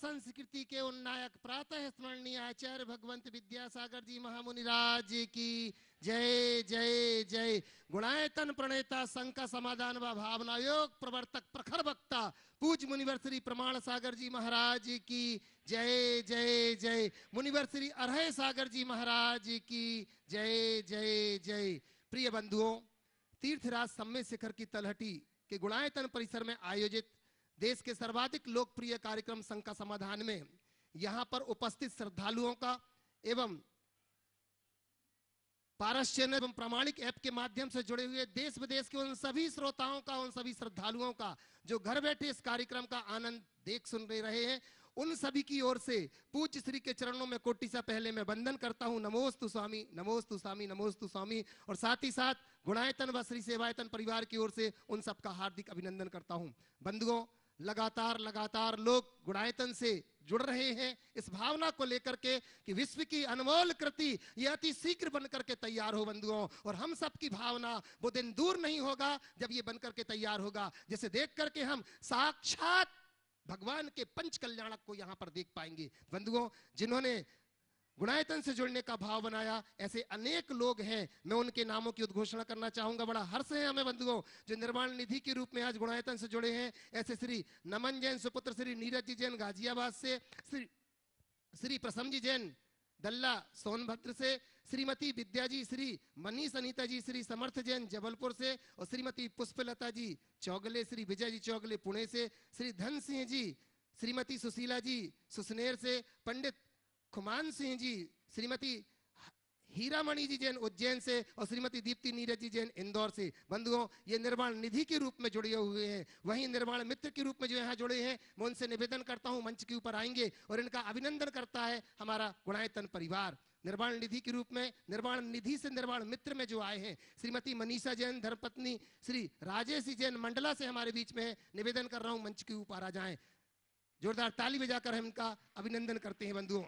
संस्कृति के उन्नायक प्रातः स्मरणीय आचार्य भगवंत विद्यासागर जी महामुनिराज की जय जय जय। गुणायतन प्रणेता संघ का समाधान व भावना योग प्रवर्तक प्रखर वक्ता पूज्य मुनिवर श्री प्रमाण सागर जी महाराज की जय जय जय। मुनिवर श्री अरहय सागर जी महाराज की जय जय जय। प्रिय बंधुओं, तीर्थराज सम्मेद शिखर की तलहटी के गुणायतन परिसर में आयोजित देश के सर्वाधिक लोकप्रिय कार्यक्रम संघ का समाधान में यहां पर उपस्थित श्रद्धालुओं का एवं पारस चैनल एवं प्रामाणिक ऐप के माध्यम से जुड़े हुए देश विदेश के उन सभी श्रोताओं का, उन सभी श्रद्धालुओं का जो घर बैठे इस कार्यक्रम का आनंद देख सुन रहे हैं, उन सभी की ओर से पूज्य श्री के चरणों में कोटि सा पहले मैं वंदन करता हूं। नमोस्तु स्वामी, नमोस्तु स्वामी, नमोस्तु स्वामी। और साथ ही साथ गुणायतन व श्री सेवायतन परिवार की ओर से उन सबका हार्दिक अभिनंदन करता हूं। बंधुओं, लगातार लोग गुणायतन से जुड़ रहे हैं इस भावना को लेकर के कि विश्व की अनमोल कृति यह अति शीघ्र बनकर के तैयार हो बंधुओं। और हम सब की भावना वो दिन दूर नहीं होगा जब ये बनकर के तैयार होगा, जिसे देख करके हम साक्षात भगवान के पंच कल्याणक को यहां पर देख पाएंगे। बंधुओं, जिन्होंने गुणायतन से जुड़ने का भाव बनाया, ऐसे अनेक लोग हैं, मैं उनके नामों की उद्घोषणा करना चाहूंगा। बड़ा हर्ष है हमें बंधुओं जो निर्माण निधि के रूप में आज गुणायतन से जुड़े हैं। ऐसे श्री नमन जैन सुपुत्र श्री नीरज जी जैन गाजियाबाद से, श्री प्रसम जी जैन दल्ला सोनभद्र से, श्रीमती विद्या जी श्री मनीष अनीता जी श्री समर्थ जैन जबलपुर से, और श्रीमती पुष्पलता जी चौगले श्री विजय जी चौगले पुणे से, श्री धन सिंह जी श्रीमती सुशीला जी सुसनेर से, पंडित खुमान सिंह जी श्रीमती हीरामणि जी जैन उज्जैन से, और श्रीमती दीप्ति नीरज जी जैन इंदौर से। बंधुओं, ये निर्माण निधि के रूप में जुड़े हुए हैं। वहीं निर्माण मित्र के रूप में जो यहाँ जुड़े हैं, मैं उनसे निवेदन करता हूँ मंच के ऊपर आएंगे और इनका अभिनंदन करता है हमारा गुणायतन परिवार। निर्माण निधि के रूप में, निर्माण निधि से निर्माण मित्र में जो आए हैं, श्रीमती मनीषा जैन धर्मपत्नी श्री राजेश जी जैन मंडला से हमारे बीच में है। निवेदन कर रहा हूँ मंच के ऊपर आ जाएं, जोरदार ताली बजाकर हम इनका अभिनंदन करते हैं। बंधुओं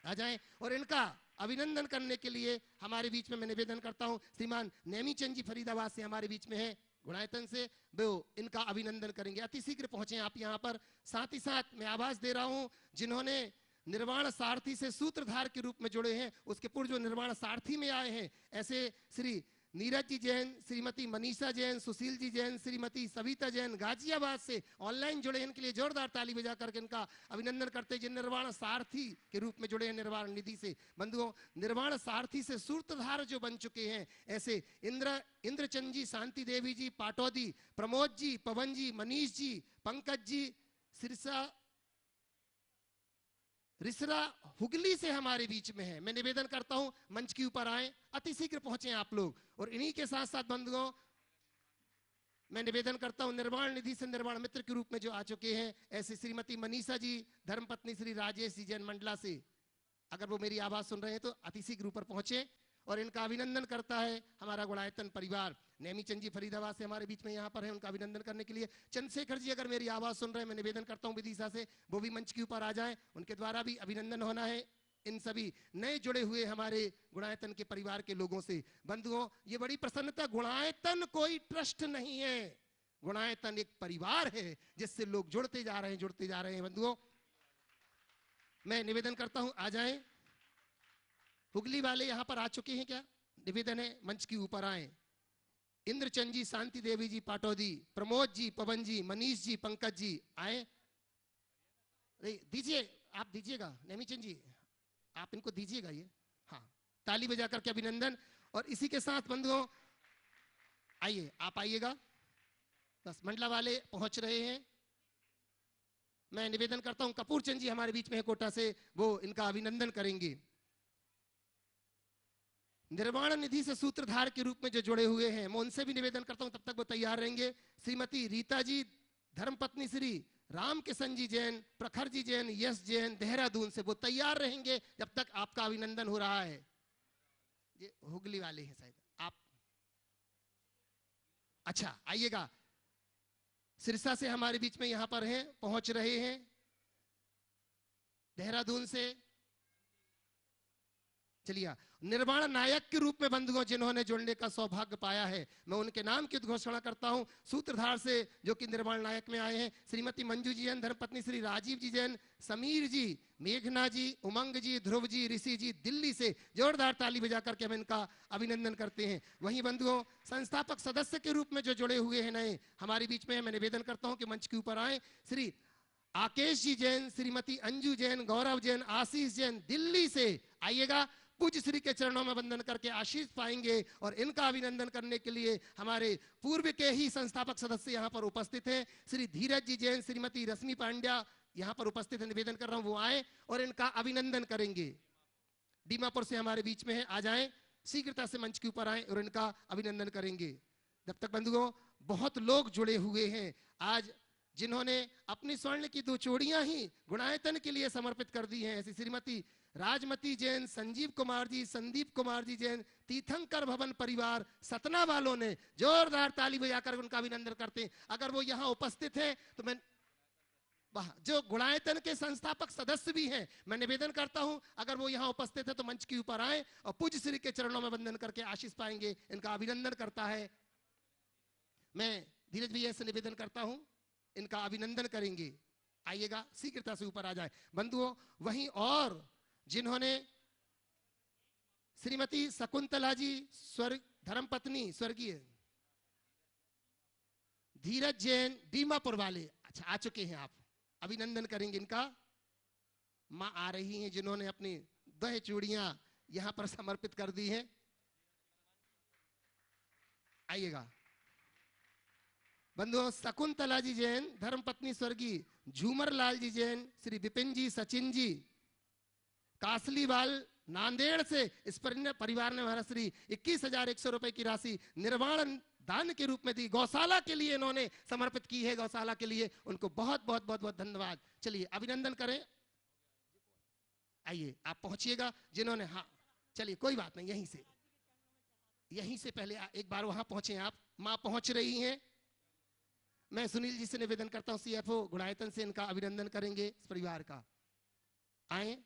आ जाएं, और इनका अभिनंदन करने के लिए हमारे बीच में मैं निवेदन करता हूं, श्रीमान नेमीचंद जी फरीदाबाद से हमारे बीच में है गुणायतन से, वो इनका अभिनंदन करेंगे। अति शीघ्र पहुंचे आप यहां पर। साथ ही साथ मैं आवाज दे रहा हूं जिन्होंने निर्वाण सारथी से सूत्रधार के रूप में जुड़े हैं, उसके पूर्व जो निर्वाण सारथी में आए हैं, ऐसे श्री नीरज जी जैन, श्रीमती मनीषा जैन, सुशील जी जैन, श्रीमती सविता जैन गाजियाबाद से ऑनलाइन जुड़े हैं। इनके लिए जोरदार ताली बजा करके इनका अभिनंदन करते हैं, जिन निर्वाण सारथी के रूप में जुड़े हैं निर्वाण निधि से। बंधुओं, निर्वाण सारथी से सूत्रधार जो बन चुके हैं, ऐसे इंद्रचंद जी, शांति देवी जी पाटौदी, प्रमोद जी, पवन जी, मनीष जी, पंकज जी रिसरा हुगली से हमारे बीच में है। मैं निवेदन करता हूं मंच के ऊपर आए, अति शीघ्र पहुंचे आप लोग। और इन्हीं के साथ साथ बंधुओं, मैं निवेदन करता हूं निर्माण निधि से निर्माण मित्र के रूप में जो आ चुके हैं, ऐसे श्रीमती मनीषा जी धर्मपत्नी श्री राजेश जी जैन मंडला से, अगर वो मेरी आवाज सुन रहे हैं तो अति शीघ्र ऊपर पहुंचे। और इनका अभिनंदन करता है हमारा गुणायतन परिवार। नेमीचंद जी फरीदाबाद से हमारे बीच में यहाँ पर है, उनका अभिनंदन करने के लिए चंद्रशेखर जी अगर मेरी आवाज सुन रहे हैं, मैं निवेदन करता हूँ विदिशा से वो भी मंच के ऊपर आ जाएं, उनके द्वारा भी अभिनंदन होना है इन सभी नए जुड़े हुए हमारे गुणायतन के परिवार के लोगों से। बंधुओं, ये बड़ी प्रसन्नता, गुणायतन कोई ट्रस्ट नहीं है, गुणायतन एक परिवार है जिससे लोग जुड़ते जा रहे हैं। बंधुओं, मैं निवेदन करता हूं आ जाएं। हुगली वाले यहां पर आ चुके हैं क्या? निवेदन है मंच के ऊपर आए। इंद्रचंद जी, शांति देवी जी पाटौदी, प्रमोद जी, पवन जी, मनीष जी, पंकज जी आए। दीजिए, आप दीजिएगा नेमीचंद जी, आप इनको दीजिएगा ये। हाँ, ताली बजा करके अभिनंदन। और इसी के साथ बंधुओं आइए, आप आइएगा, बस मंडला वाले पहुंच रहे हैं। मैं निवेदन करता हूं कपूर चंद जी हमारे बीच में है कोटा से, वो इनका अभिनंदन करेंगे। निर्वाण निधि से सूत्रधार के रूप में जो जुड़े हुए हैं, मैं उनसे भी निवेदन करता हूं तब तक वो तैयार रहेंगे। श्रीमती रीता जी धर्मपत्नी श्री राम किशन जी जैन, प्रखर जी जैन, यश जैन देहरादून से, वो तैयार रहेंगे जब तक आपका अभिनंदन हो रहा है। ये हुगली वाले हैं शायद आप। अच्छा, आइएगा। सिरसा से हमारे बीच में यहां पर हैं, पहुंच रहे हैं। देहरादून से चलिए, निर्वाण नायक के रूप में बंधुओं जिन्होंने जुड़ने का सौभाग्य पाया है, मैं उनके नाम की घोषणा करता हूं। सूत्रधार से जो कि निर्वाण नायक में आए हैं, श्रीमती मंजू जी जैन, धर्मपत्नी श्री राजीव जी जैन, समीर जी, मेघना जी, उमंग जी, ध्रुव जी, ऋषि जी, दिल्ली से जोरदार ताली बजा करके हम इनका अभिनंदन करते हैं। वहीं बंधुओं, संस्थापक सदस्य के रूप में जो जुड़े हुए हैं नए हमारे बीच में, मैं निवेदन करता हूं कि मंच के ऊपर आए। श्री आकेश जी जैन, श्रीमती अंजू जैन, गौरव जैन, आशीष जैन, दिल्ली से आइएगा। पूज्य श्री के चरणों में वंदन करके आशीष पाएंगे और इनका अभिनंदन करने के लिए हमारे पूर्व के ही संस्थापक सदस्य यहाँ पर उपस्थित हैं। श्री धीरज जी जैन, श्रीमती रश्मि पांड्या यहाँ पर उपस्थित है, निवेदन कर रहा हूँ वो आए और इनका अभिनंदन करेंगे। दीमापुर से हमारे बीच में है, आ जाएं, शीघ्रता से मंच के ऊपर आए और इनका अभिनंदन करेंगे। जब तक बंधुओं बहुत लोग जुड़े हुए हैं आज, जिन्होंने अपनी स्वर्ण की 2 चूड़ियां ही गुणायतन के लिए समर्पित कर दी हैं, ऐसी श्रीमती राजमती जैन, संजीव कुमार जी, संदीप कुमार जी जैन, तीर्थंकर भवन परिवार सतना वालों ने जोरदार ताली बजाकर उनका अभिनंदन करते हैं। अगर वो यहाँ उपस्थित हैं तो मैं जो गुणायतन के संस्थापक सदस्य भी हैं, मैं निवेदन करता हूं अगर वो यहाँ उपस्थित है तो मंच के ऊपर आए और पूज्य श्री के चरणों में वंदन करके आशीष पाएंगे। इनका अभिनंदन करता है मैं धीरज भैया से निवेदन करता हूं, इनका अभिनंदन करेंगे। आइएगा, शीघ्रता से ऊपर आ जाए बंधुओं। वहीं और जिन्होंने श्रीमती शकुंतला जी, धर्मपत्नी स्वर्गीय धीरज जैन, दीमापुर वाले, अच्छा आ चुके हैं आप, अभिनंदन करेंगे इनका। मां आ रही हैं जिन्होंने अपनी 2 चूड़ियां यहां पर समर्पित कर दी हैं। आइएगा बंधुओं, शकुंतला जी जैन, धर्मपत्नी स्वर्गीय झूमर लाल जी जैन, श्री विपिन जी, सचिन जी, कासलीवाल नांदेड़ से इस परिवार ने हमारा श्री 21,100 रुपए की राशि निर्वाण दान के रूप में दी, गौशाला के लिए इन्होंने समर्पित की है, गौशाला के लिए उनको बहुत बहुत बहुत बहुत धन्यवाद। चलिए अभिनंदन करें। आइए आप पहुंचिएगा जिन्होंने, हाँ चलिए कोई बात नहीं, यहीं से पहले एक बार वहां पहुंचे आप। मां पहुंच रही हैं, मैं सुनील जी से निवेदन करता हूं, सीएफओ गुणायतन से इनका अभिनंदन करेंगे इस परिवार का। आए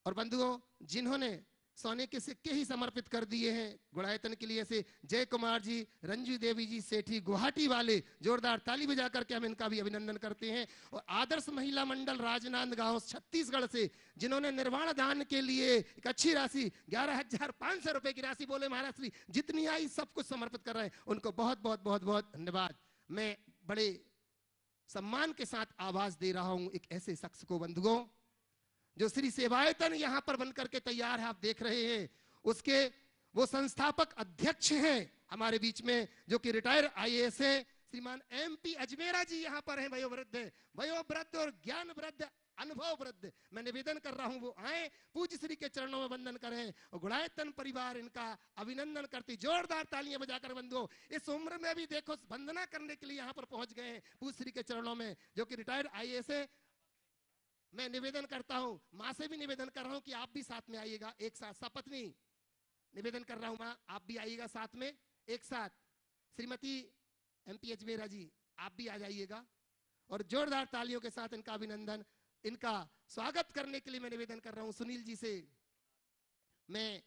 और बंधुओं जिन्होंने सोने के सिक्के ही समर्पित कर दिए हैं गुणायतन के लिए, से जय कुमार जी, रंजू देवी जी सेठी गुवाहाटी वाले, जोरदार ताली बजा करके हम इनका भी अभिनंदन करते हैं। और आदर्श महिला मंडल राजनांदगांव छत्तीसगढ़ से जिन्होंने निर्वाण दान के लिए एक अच्छी राशि 11,500 रुपए की राशि, बोले महाराज श्री जितनी आई सब कुछ समर्पित कर रहे हैं, उनको बहुत बहुत बहुत बहुत धन्यवाद। मैं बड़े सम्मान के साथ आवाज दे रहा हूं एक ऐसे शख्स को बंधुओं, जो श्री सेवायतन यहां पर बनकर के तैयार है, आप देख रहे हैं। उसके वो संस्थापक अध्यक्ष हैं हमारे बीच में, जो कि रिटायर आईएएस हैं, श्रीमान एमपी अजमेरा जी यहां पर हैं, वयोवृद्ध और ज्ञान वृद्ध, अनुभव वृद्ध। मैं निवेदन कर रहा हूं वो आए, पूज्य श्री के चरणों में वंदन करें और गुणायतन परिवार इनका अभिनंदन करती, जोरदार तालियां बजाकर बंधुओं इस उम्र में भी देखो वंदना करने के लिए यहां पर पहुंच गए हैं पूज्य श्री के चरणों में, जो कि रिटायर्ड आईएएस है। मैं निवेदन करता हूं, मां से भी निवेदन कर रहा हूं कि आप भी साथ में आइएगा, एक साथ सपत्नी निवेदन कर रहा हूं, मां आप भी आइएगा साथ में एक साथ। श्रीमती एमपी अजमेरा जी आप भी आ जाइएगा और जोरदार तालियों के साथ इनका अभिनंदन, इनका स्वागत करने के लिए मैं निवेदन कर रहा हूं सुनील जी से। मैं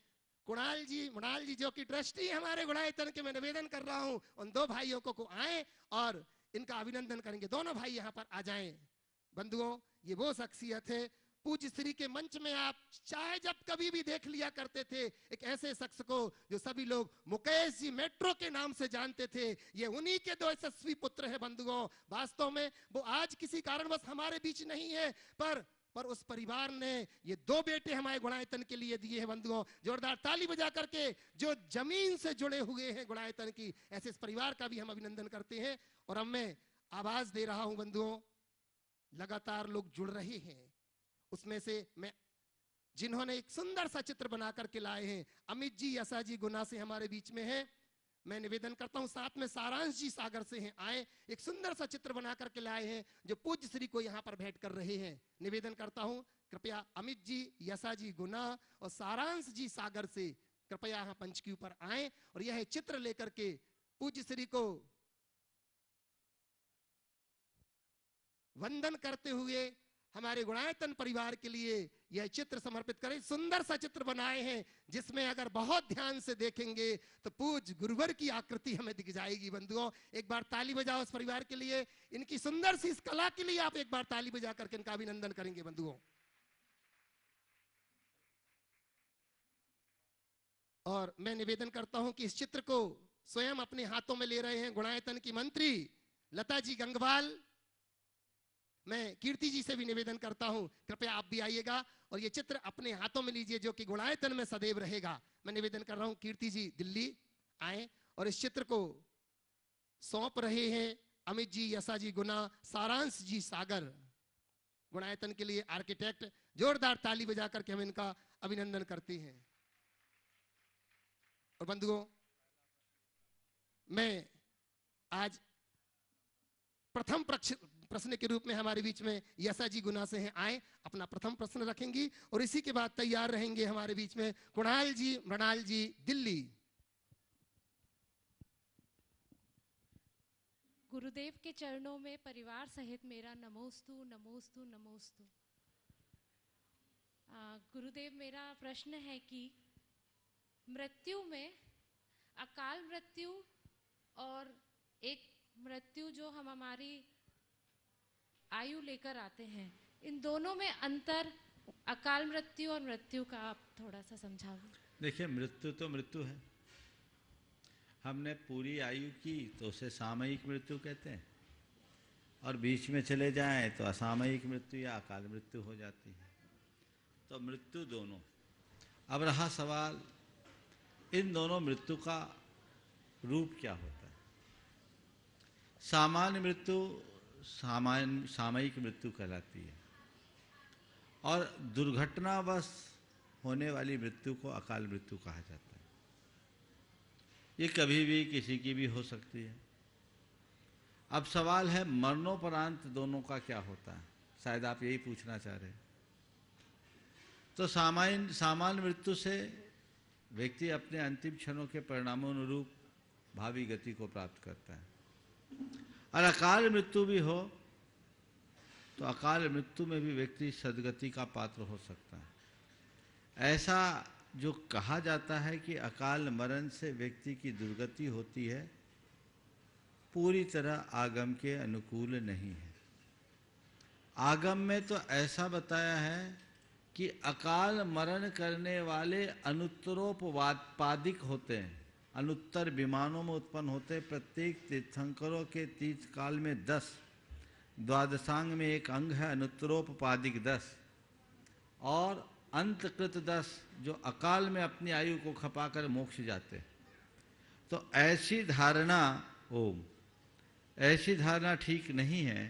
कुणाल जी जो कि ट्रस्टी हमारे गुणायतन के, मैं निवेदन कर रहा हूं उन 2 भाइयों को आए और इनका अभिनंदन करेंगे। दोनों भाई यहां पर आ जाएं। बंधुओं ये वो शख्सियत है, पूज्य श्री के मंच में आप चाहे जब कभी भी देख लिया करते थे एक ऐसे शख्स को जो सभी लोग मुकेश जी मेट्रो के नाम से जानते थे। ये उन्हीं के 2 यशस्वी पुत्र हैं बंधुओं। वास्तव में वो आज किसी कारणवश हमारे बीच नहीं है, पर उस परिवार ने ये 2 बेटे हमारे गुणायतन के लिए दिए हैं बंधुओं। जोरदार ताली बजा करके जो जमीन से जुड़े हुए हैं गुणायतन की, ऐसे इस परिवार का भी हम अभिनंदन करते हैं। और अब मैं आवाज दे रहा हूं बंधुओं, लगातार लोग जुड़ रहे हैं, उसमें से मैं जिन्होंने एक सुंदर सा चित्र बना करके लाए हैं, अमित जी यशा जी गुना से हमारे बीच में हैं, मैं निवेदन करता हूं। साथ में सारांश जी सागर से हैं, आए एक सुंदर सा चित्र बना करके लाए हैं जो पूज्य श्री को यहां पर भेंट कर रहे हैं। निवेदन करता हूं कृपया अमित जी यशा जी गुना और सारांश जी सागर से कृपया यहां पंच के ऊपर आए और यह चित्र लेकर के पूज्य श्री को वंदन करते हुए हमारे गुणायतन परिवार के लिए यह चित्र समर्पित करें। सुंदर सा चित्र बनाए हैं जिसमें अगर बहुत ध्यान से देखेंगे तो पूज्य गुरुवर की आकृति हमें दिख जाएगी। बंधुओं, एक बार ताली बजाओ इस परिवार के लिए, इनकी सुंदर सी इस कला के लिए आप एक बार ताली बजा करके इनका अभिनंदन करेंगे। बंधुओं, और मैं निवेदन करता हूं कि इस चित्र को स्वयं अपने हाथों में ले रहे हैं गुणायतन की मंत्री लता जी गंगवाल। मैं कीर्ति जी से भी निवेदन करता हूं, कृपया आप भी आइएगा और ये चित्र अपने हाथों में लीजिए जो कि गुणायतन में सदैव रहेगा। मैं निवेदन कर रहा हूं कीर्ति जी दिल्ली आए और इस चित्र को सौंप रहे हैं अमित जी, यशा जी गुना, सारांश जी सागर, गुणायतन के लिए आर्किटेक्ट। जोरदार ताली बजा करके हम इनका अभिनंदन करते हैं। और बंधुओं, मैं आज प्रथम प्रश्न के रूप में हमारे बीच में यशा जी गुना से हैं, आए अपना प्रथम प्रश्न रखेंगी और इसी के बाद तैयार रहेंगे हमारे बीच में कुणाल जी, मृणाल जी दिल्ली। गुरुदेव के चरणों में परिवार सहित मेरा नमोस्तु नमोस्तु नमोस्तु। गुरुदेव, मेरा प्रश्न है कि मृत्यु में अकाल मृत्यु और एक मृत्यु जो हम हमारी आयु लेकर आते हैं, इन दोनों में अंतर, अकाल मृत्यु और मृत्यु का आप थोड़ा सा समझाओ। देखिए, मृत्यु तो मृत्यु है। हमने पूरी आयु की तो उसे सामयिक मृत्यु कहते हैं, और बीच में चले जाएं तो असामयिक मृत्यु या अकाल मृत्यु हो जाती है। तो मृत्यु दोनों। अब रहा सवाल, इन दोनों मृत्यु का रूप क्या होता है। सामान्य मृत्यु सामयिक मृत्यु कहलाती है, और दुर्घटनावश होने वाली मृत्यु को अकाल मृत्यु कहा जाता है। ये कभी भी किसी की भी हो सकती है। अब सवाल है मरणोपरांत दोनों का क्या होता है, शायद आप यही पूछना चाह रहे हैं। तो सामान्य मृत्यु से व्यक्ति अपने अंतिम क्षणों के परिणामों अनुरूप भावी गति को प्राप्त करता है, और अकाल मृत्यु भी हो तो अकाल मृत्यु में भी व्यक्ति सद्गति का पात्र हो सकता है। ऐसा जो कहा जाता है कि अकाल मरण से व्यक्ति की दुर्गति होती है, पूरी तरह आगम के अनुकूल नहीं है। आगम में तो ऐसा बताया है कि अकाल मरण करने वाले अनुत्तरोपवादिक होते हैं, अनुत्तर विमानों में उत्पन्न होते। प्रत्येक तीर्थंकरों के तीर्थ काल में 10 द्वादशांग में एक अंग है अनुत्तरोपवादिक 10, और अंतकृत 10 जो अकाल में अपनी आयु को खपाकर मोक्ष जाते। तो ऐसी धारणा ठीक नहीं है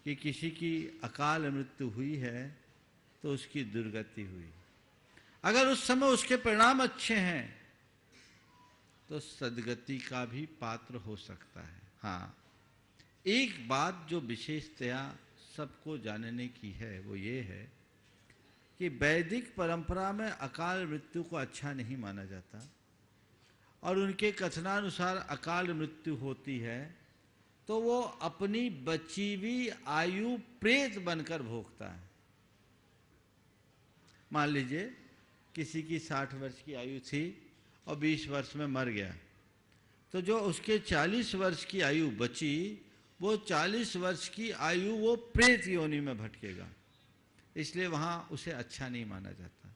कि किसी की अकाल मृत्यु हुई है तो उसकी दुर्गति हुई। अगर उस समय उसके परिणाम अच्छे हैं तो सद्गति का भी पात्र हो सकता है। हाँ, एक बात जो विशेषतया सबको जानने की है वो ये है कि वैदिक परंपरा में अकाल मृत्यु को अच्छा नहीं माना जाता, और उनके कथनानुसार अकाल मृत्यु होती है तो वो अपनी बची हुई आयु प्रेत बनकर भोगता है। मान लीजिए किसी की 60 वर्ष की आयु थी और 20 वर्ष में मर गया, तो जो उसके 40 वर्ष की आयु बची, वो 40 वर्ष की आयु वो प्रेत योनि में भटकेगा, इसलिए वहाँ उसे अच्छा नहीं माना जाता।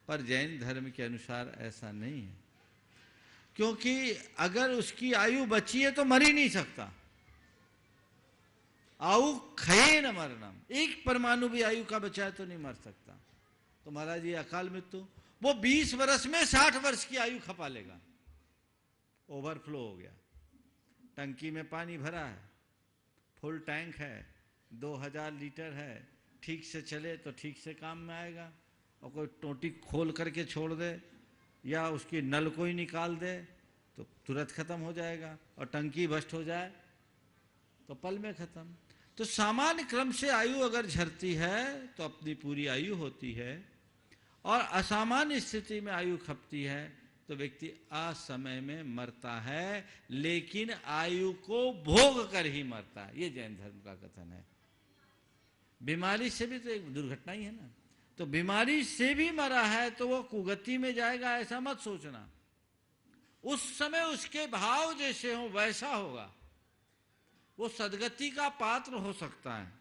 पर जैन धर्म के अनुसार ऐसा नहीं है, क्योंकि अगर उसकी आयु बची है तो मर ही नहीं सकता। आयु खये न मरनम, एक परमाणु भी आयु का बचा है तो नहीं मर सकता। तो महाराज ये अकाल मृत्यु, वो 20 वर्ष में 60 वर्ष की आयु खपा लेगा। ओवरफ्लो हो गया, टंकी में पानी भरा है, फुल टैंक है, 2000 लीटर है, ठीक से चले तो ठीक से काम में आएगा, और कोई टोटी खोल करके छोड़ दे या उसकी नल को ही निकाल दे तो तुरंत खत्म हो जाएगा, और टंकी बस्ट हो जाए तो पल में खत्म। तो सामान्य क्रम से आयु अगर झरती है तो अपनी पूरी आयु होती है, और असामान्य स्थिति में आयु खपती है तो व्यक्ति असमय में मरता है, लेकिन आयु को भोग कर ही मरता है। ये जैन धर्म का कथन है। बीमारी से भी तो एक दुर्घटना ही है ना। तो बीमारी से भी मरा है तो वो कुगति में जाएगा, ऐसा मत सोचना। उस समय उसके भाव जैसे हो वैसा होगा, वो सदगति का पात्र हो सकता है।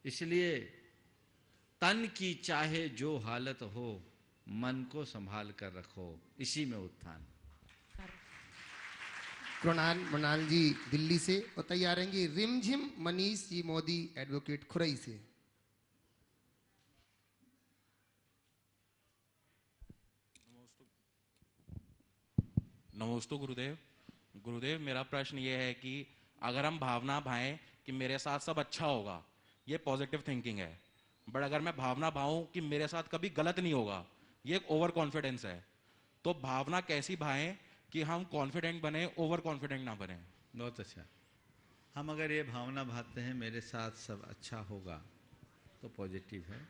इसलिए तन की चाहे जो हालत हो, मन को संभाल कर रखो, इसी में उत्थान। कृणाल मृणाल जी दिल्ली से, और तैयार रहेंगे रिमझिम मनीष जी मोदी एडवोकेट खुरई से। नमोस्तु गुरुदेव। गुरुदेव, मेरा प्रश्न ये है कि अगर हम भावना भाएं कि मेरे साथ सब अच्छा होगा, ये पॉजिटिव थिंकिंग है। बट अगर मैं भावना भाऊं कि मेरे साथ कभी गलत नहीं होगा, ये एक ओवर कॉन्फिडेंस है। तो भावना कैसी भाएं कि हम कॉन्फिडेंट बने, ओवर कॉन्फिडेंट ना बने? बहुत अच्छा। हम अगर ये भावना भाते हैं मेरे साथ सब अच्छा होगा तो पॉजिटिव है,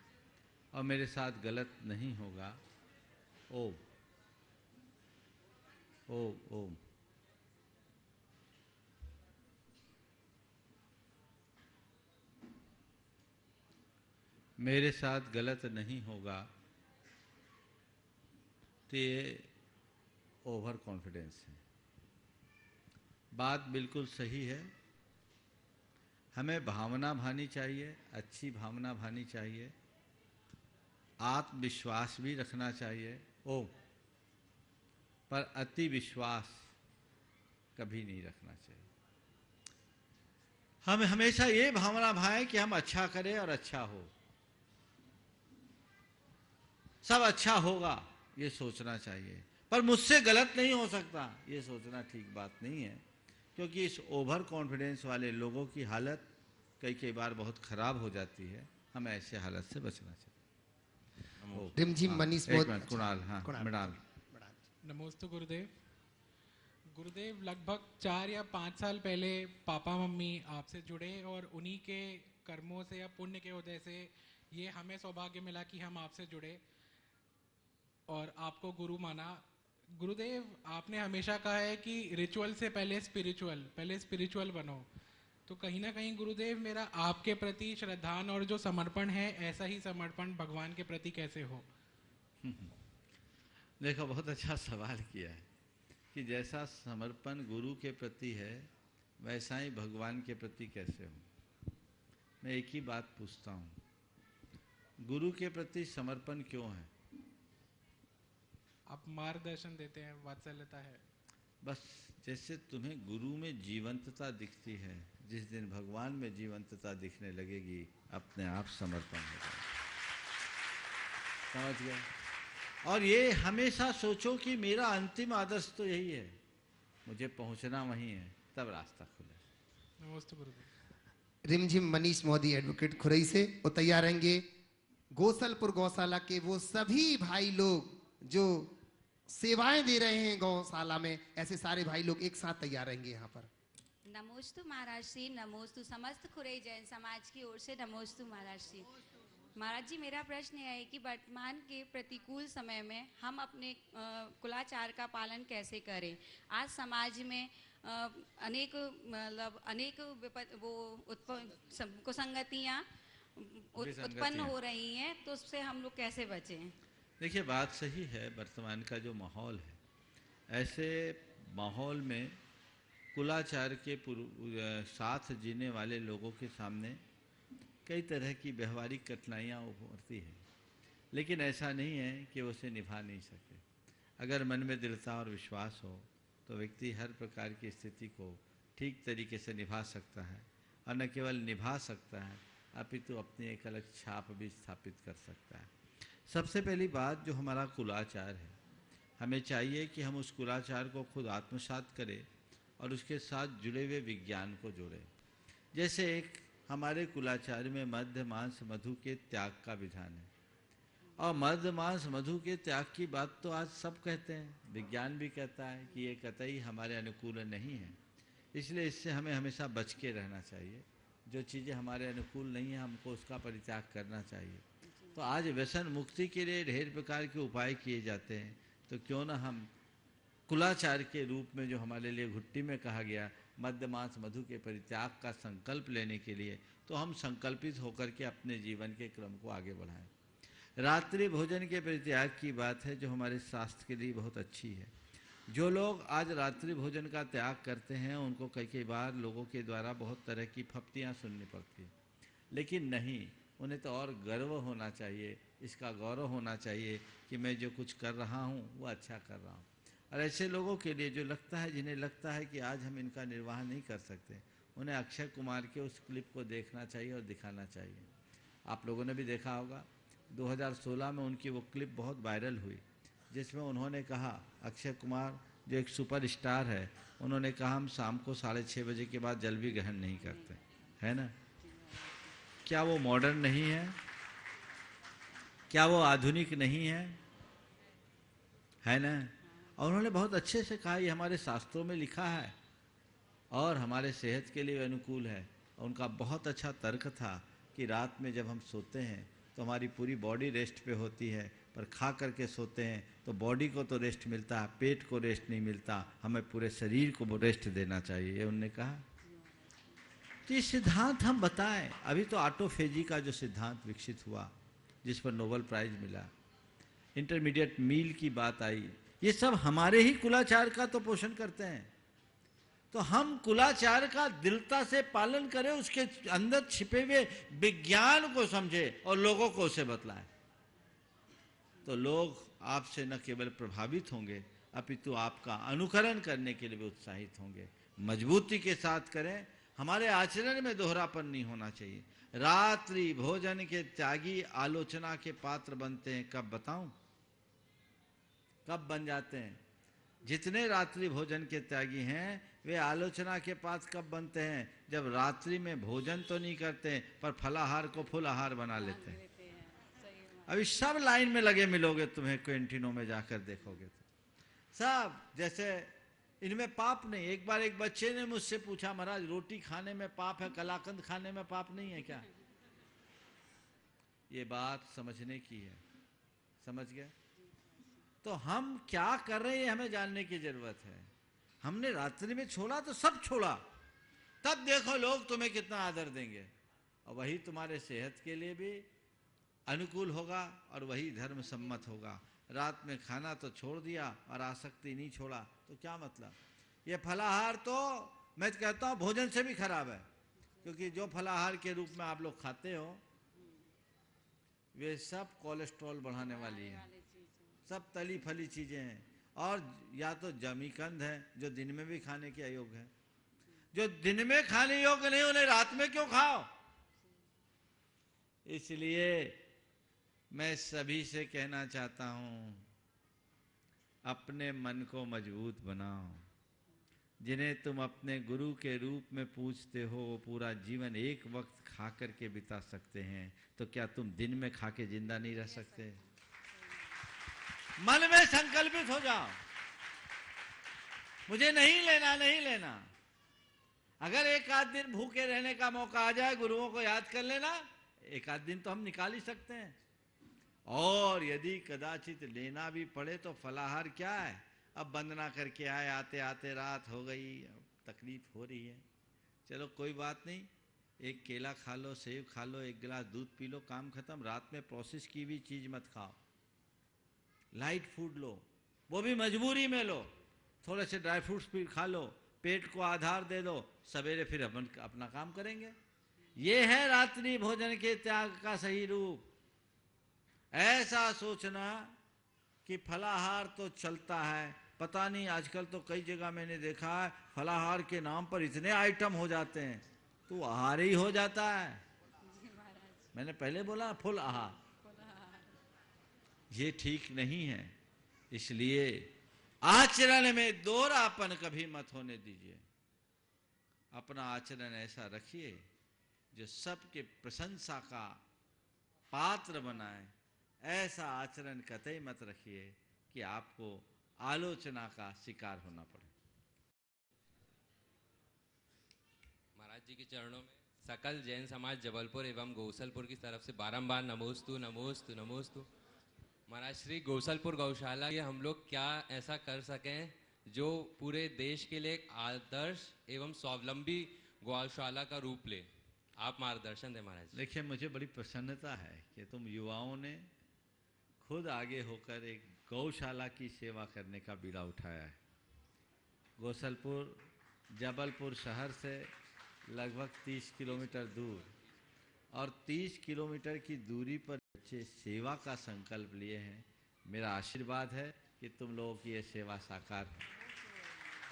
और मेरे साथ गलत नहीं होगा, ओम ओम ओम। मेरे साथ गलत नहीं होगा तो ये ओवर कॉन्फिडेंस है। बात बिल्कुल सही है। हमें भावना भानी चाहिए, अच्छी भावना भानी चाहिए, आत्मविश्वास भी रखना चाहिए, ओम, पर अति विश्वास कभी नहीं रखना चाहिए। हम हमेशा ये भावना भाएं कि हम अच्छा करें और अच्छा हो, सब अच्छा होगा, ये सोचना चाहिए। पर मुझसे गलत नहीं हो सकता, ये सोचना ठीक बात नहीं है, क्योंकि इस ओवर कॉन्फिडेंस वाले लोगों की हालत कई बार बहुत खराब हो जाती है। हमें ऐसे हालत से बचना चाहिए। रिमझिम मनीष एक मोदी। मिनट, कुणाल, हाँ मृणाल। नमोस्तु गुरुदेव। गुरुदेव, लगभग 4 या 5 साल पहले पापा मम्मी आपसे जुड़े, और उन्हीं के कर्मों से या पुण्य के वजह से ये हमें सौभाग्य मिला कि हम आपसे जुड़े और आपको गुरु माना। गुरुदेव, आपने हमेशा कहा है कि रिचुअल से पहले स्पिरिचुअल बनो। तो कहीं ना कहीं गुरुदेव, मेरा आपके प्रति श्रद्धान और जो समर्पण है, ऐसा ही समर्पण भगवान के प्रति कैसे हो? देखो, बहुत अच्छा सवाल किया है कि जैसा समर्पण गुरु के प्रति है वैसा ही भगवान के प्रति कैसे हो। मैं एक ही बात पूछता हूँ, गुरु के प्रति समर्पण क्यों है? आप मार्गदर्शन देते हैं, वात्सल्यता है। बस जैसे तुम्हें गुरु में जीवंतता दिखती है, जिस दिन भगवान में जीवंतता दिखने लगेगी, अपने आप समर्पण हो जाएगा। समझ गए? और ये हमेशा सोचो कि मेरा अंतिम आदर्श तो यही है, मुझे पहुंचना वहीं है, तब रास्ता खुले। नमस्ते गुरुदेव। रिमझिम मनीष मोदी एडवोकेट खुरई से, और तैयार रहेंगे गोसलपुर गौशाला के वो सभी भाई लोग जो सेवाएं दे रहे हैं गौशाला में। ऐसे सारे भाई लोग एक साथ तैयार रहेंगे यहाँ पर। नमोस्तु महाराज श्री, नमोस्तु समस्त खुरई जैन समाज की ओर से नमोस्तु महाराज श्री। महाराज जी, मेरा प्रश्न यह है कि वर्तमान के प्रतिकूल समय में हम अपने कुलाचार का पालन कैसे करें? आज समाज में अनेक कुसंगतियाँ उत्पन्न हो रही हैं, तो उससे हम लोग कैसे बचें? देखिए, बात सही है। वर्तमान का जो माहौल है, ऐसे माहौल में कुलाचार के साथ जीने वाले लोगों के सामने कई तरह की व्यवहारिक कठिनाइयाँ उभरती हैं, लेकिन ऐसा नहीं है कि वो उसे निभा नहीं सके। अगर मन में दृढ़ता और विश्वास हो तो व्यक्ति हर प्रकार की स्थिति को ठीक तरीके से निभा सकता है, और न केवल निभा सकता है अपितु अपनी एक अलग छाप भी स्थापित कर सकता है। सबसे पहली बात, जो हमारा कुलाचार है, हमें चाहिए कि हम उस कुलाचार को खुद आत्मसात करें और उसके साथ जुड़े हुए विज्ञान को जोड़ें। जैसे एक हमारे कुलाचार में मद्य मांस मधु के त्याग का विधान है, और मद्य मांस मधु के त्याग की बात तो आज सब कहते हैं, विज्ञान भी कहता है कि ये कतई हमारे अनुकूल नहीं है। इसलिए इससे हमें हमेशा बच के रहना चाहिए। जो चीज़ें हमारे अनुकूल नहीं है, हमको उसका परित्याग करना चाहिए। तो आज व्यसन मुक्ति के लिए ढेर प्रकार के उपाय किए जाते हैं, तो क्यों ना हम कुलाचार के रूप में, जो हमारे लिए घुट्टी में कहा गया, मद्य मांस मधु के परित्याग का संकल्प लेने के लिए, तो हम संकल्पित होकर के अपने जीवन के क्रम को आगे बढ़ाएं। रात्रि भोजन के परित्याग की बात है जो हमारे स्वास्थ्य के लिए बहुत अच्छी है। जो लोग आज रात्रि भोजन का त्याग करते हैं उनको कई बार लोगों के द्वारा बहुत तरह की फप्तियाँ सुननी पड़ती है, लेकिन नहीं, उन्हें तो और गर्व होना चाहिए, इसका गौरव होना चाहिए कि मैं जो कुछ कर रहा हूँ वो अच्छा कर रहा हूँ। और ऐसे लोगों के लिए जो लगता है, जिन्हें लगता है कि आज हम इनका निर्वाह नहीं कर सकते, उन्हें अक्षय कुमार के उस क्लिप को देखना चाहिए और दिखाना चाहिए। आप लोगों ने भी देखा होगा 2016 में उनकी वो क्लिप बहुत वायरल हुई, जिसमें उन्होंने कहा, अक्षय कुमार जो एक सुपर स्टार है, उन्होंने कहा हम शाम को 6:30 बजे के बाद जल भी ग्रहण नहीं करते, है ना। क्या वो मॉडर्न नहीं है? क्या वो आधुनिक नहीं है? है ना। और उन्होंने बहुत अच्छे से कहा, ये हमारे शास्त्रों में लिखा है और हमारे सेहत के लिए अनुकूल है। और उनका बहुत अच्छा तर्क था कि रात में जब हम सोते हैं तो हमारी पूरी बॉडी रेस्ट पे होती है, पर खा करके सोते हैं तो बॉडी को तो रेस्ट मिलता है, पेट को रेस्ट नहीं मिलता, हमें पूरे शरीर को रेस्ट देना चाहिए, ये उन्होंने कहा। तो ये सिद्धांत हम बताएं। अभी तो ऑटोफेजी का जो सिद्धांत विकसित हुआ, जिस पर नोबेल प्राइज मिला, इंटरमीडिएट मील की बात आई, ये सब हमारे ही कुलाचार का तो पोषण करते हैं। तो हम कुलाचार का दृढ़ता से पालन करें, उसके अंदर छिपे हुए विज्ञान को समझे और लोगों को उसे बतलाएं, तो लोग आपसे न केवल प्रभावित होंगे अपितु आपका अनुकरण करने के लिए भी उत्साहित होंगे। मजबूती के साथ करें, हमारे आचरण में दोहरापन नहीं होना चाहिए। रात्रि भोजन के त्यागी आलोचना के पात्र बनते हैं, कब बताऊं? कब बन जाते हैं? जितने रात्रि भोजन के त्यागी हैं वे आलोचना के पात्र कब बनते हैं? जब रात्रि में भोजन तो नहीं करते पर फलाहार को फुल आहार बना लेते हैं। अभी सब लाइन में लगे मिलोगे, तुम्हें क्वेंटिनो में जाकर देखोगे तो सब, जैसे इनमें पाप नहीं। एक बार एक बच्चे ने मुझसे पूछा, महाराज रोटी खाने में पाप है, कलाकंद खाने में पाप नहीं है क्या? ये बात समझने की है, समझ गए? तो हम क्या कर रहे हैं हमें जानने की जरूरत है। हमने रात्रि में छोड़ा तो सब छोड़ा, तब देखो लोग तुम्हें कितना आदर देंगे, और वही तुम्हारे सेहत के लिए भी अनुकूल होगा और वही धर्म सम्मत होगा। रात में खाना तो छोड़ दिया और आसक्ति नहीं छोड़ा, तो क्या मतलब? ये फलाहार तो मैं कहता हूँ भोजन से भी खराब है, क्योंकि जो फलाहार के रूप में आप लोग खाते हो वे सब कोलेस्ट्रॉल बढ़ाने वाली है, सब तली फली चीजें हैं, और या तो जमीकंद है जो दिन में भी खाने के अयोग्य है। जो दिन में खाने योग्य नहीं उन्हें रात में क्यों खाओ? इसलिए मैं सभी से कहना चाहता हूं, अपने मन को मजबूत बनाओ। जिन्हें तुम अपने गुरु के रूप में पूजते हो वो पूरा जीवन एक वक्त खा करके बिता सकते हैं, तो क्या तुम दिन में खा के जिंदा नहीं रह सकते? मन में संकल्पित हो जाओ, मुझे नहीं लेना, नहीं लेना। अगर एक आध दिन भूखे रहने का मौका आ जाए, गुरुओं को याद कर लेना, एक आध दिन तो हम निकाल ही सकते हैं। और यदि कदाचित लेना भी पड़े तो फलाहार क्या है, अब वंदना करके आए, आते आते रात हो गई, अब तकलीफ हो रही है, चलो कोई बात नहीं, एक केला खा लो, सेब खा लो, एक गिलास दूध पी लो, काम खत्म। रात में प्रोसेस की हुई चीज मत खाओ, लाइट फूड लो, वो भी मजबूरी में लो, थोड़े से ड्राई फ्रूट्स भी खा लो, पेट को आधार दे दो, सवेरे फिर अपन अपना काम करेंगे। ये है रात्रि भोजन के त्याग का सही रूप। ऐसा सोचना कि फलाहार तो चलता है, पता नहीं आजकल तो कई जगह मैंने देखा है फलाहार के नाम पर इतने आइटम हो जाते हैं, तो आहार ही हो जाता है। मैंने पहले बोला फुल आहार, ये ठीक नहीं है। इसलिए आचरण में दोहरापन कभी मत होने दीजिए। अपना आचरण ऐसा रखिए जो सबके प्रशंसा का पात्र बनाए। ऐसा आचरण कतई मत रखिए कि आपको आलोचना का शिकार होना पड़े। महाराज जी के चरणों में सकल जैन समाज जबलपुर एवं गौसलपुर की तरफ से बारंबार नमोस्तु नमोस्तु नमोस्तु। महाराज श्री गौसलपुर गौशाला ये हम लोग क्या ऐसा कर सकें जो पूरे देश के लिए एक आदर्श एवं स्वावलंबी गौशाला का रूप ले। आप मार्गदर्शन दें महाराज। देखिए, मुझे बड़ी प्रसन्नता है कि तुम युवाओं ने खुद आगे होकर एक गौशाला की सेवा करने का बीड़ा उठाया है। गौसलपुर जबलपुर शहर से लगभग 30 किलोमीटर दूर और 30 किलोमीटर की दूरी पर बच्चे सेवा का संकल्प लिए हैं। मेरा आशीर्वाद है कि तुम लोगों की यह सेवा साकार है।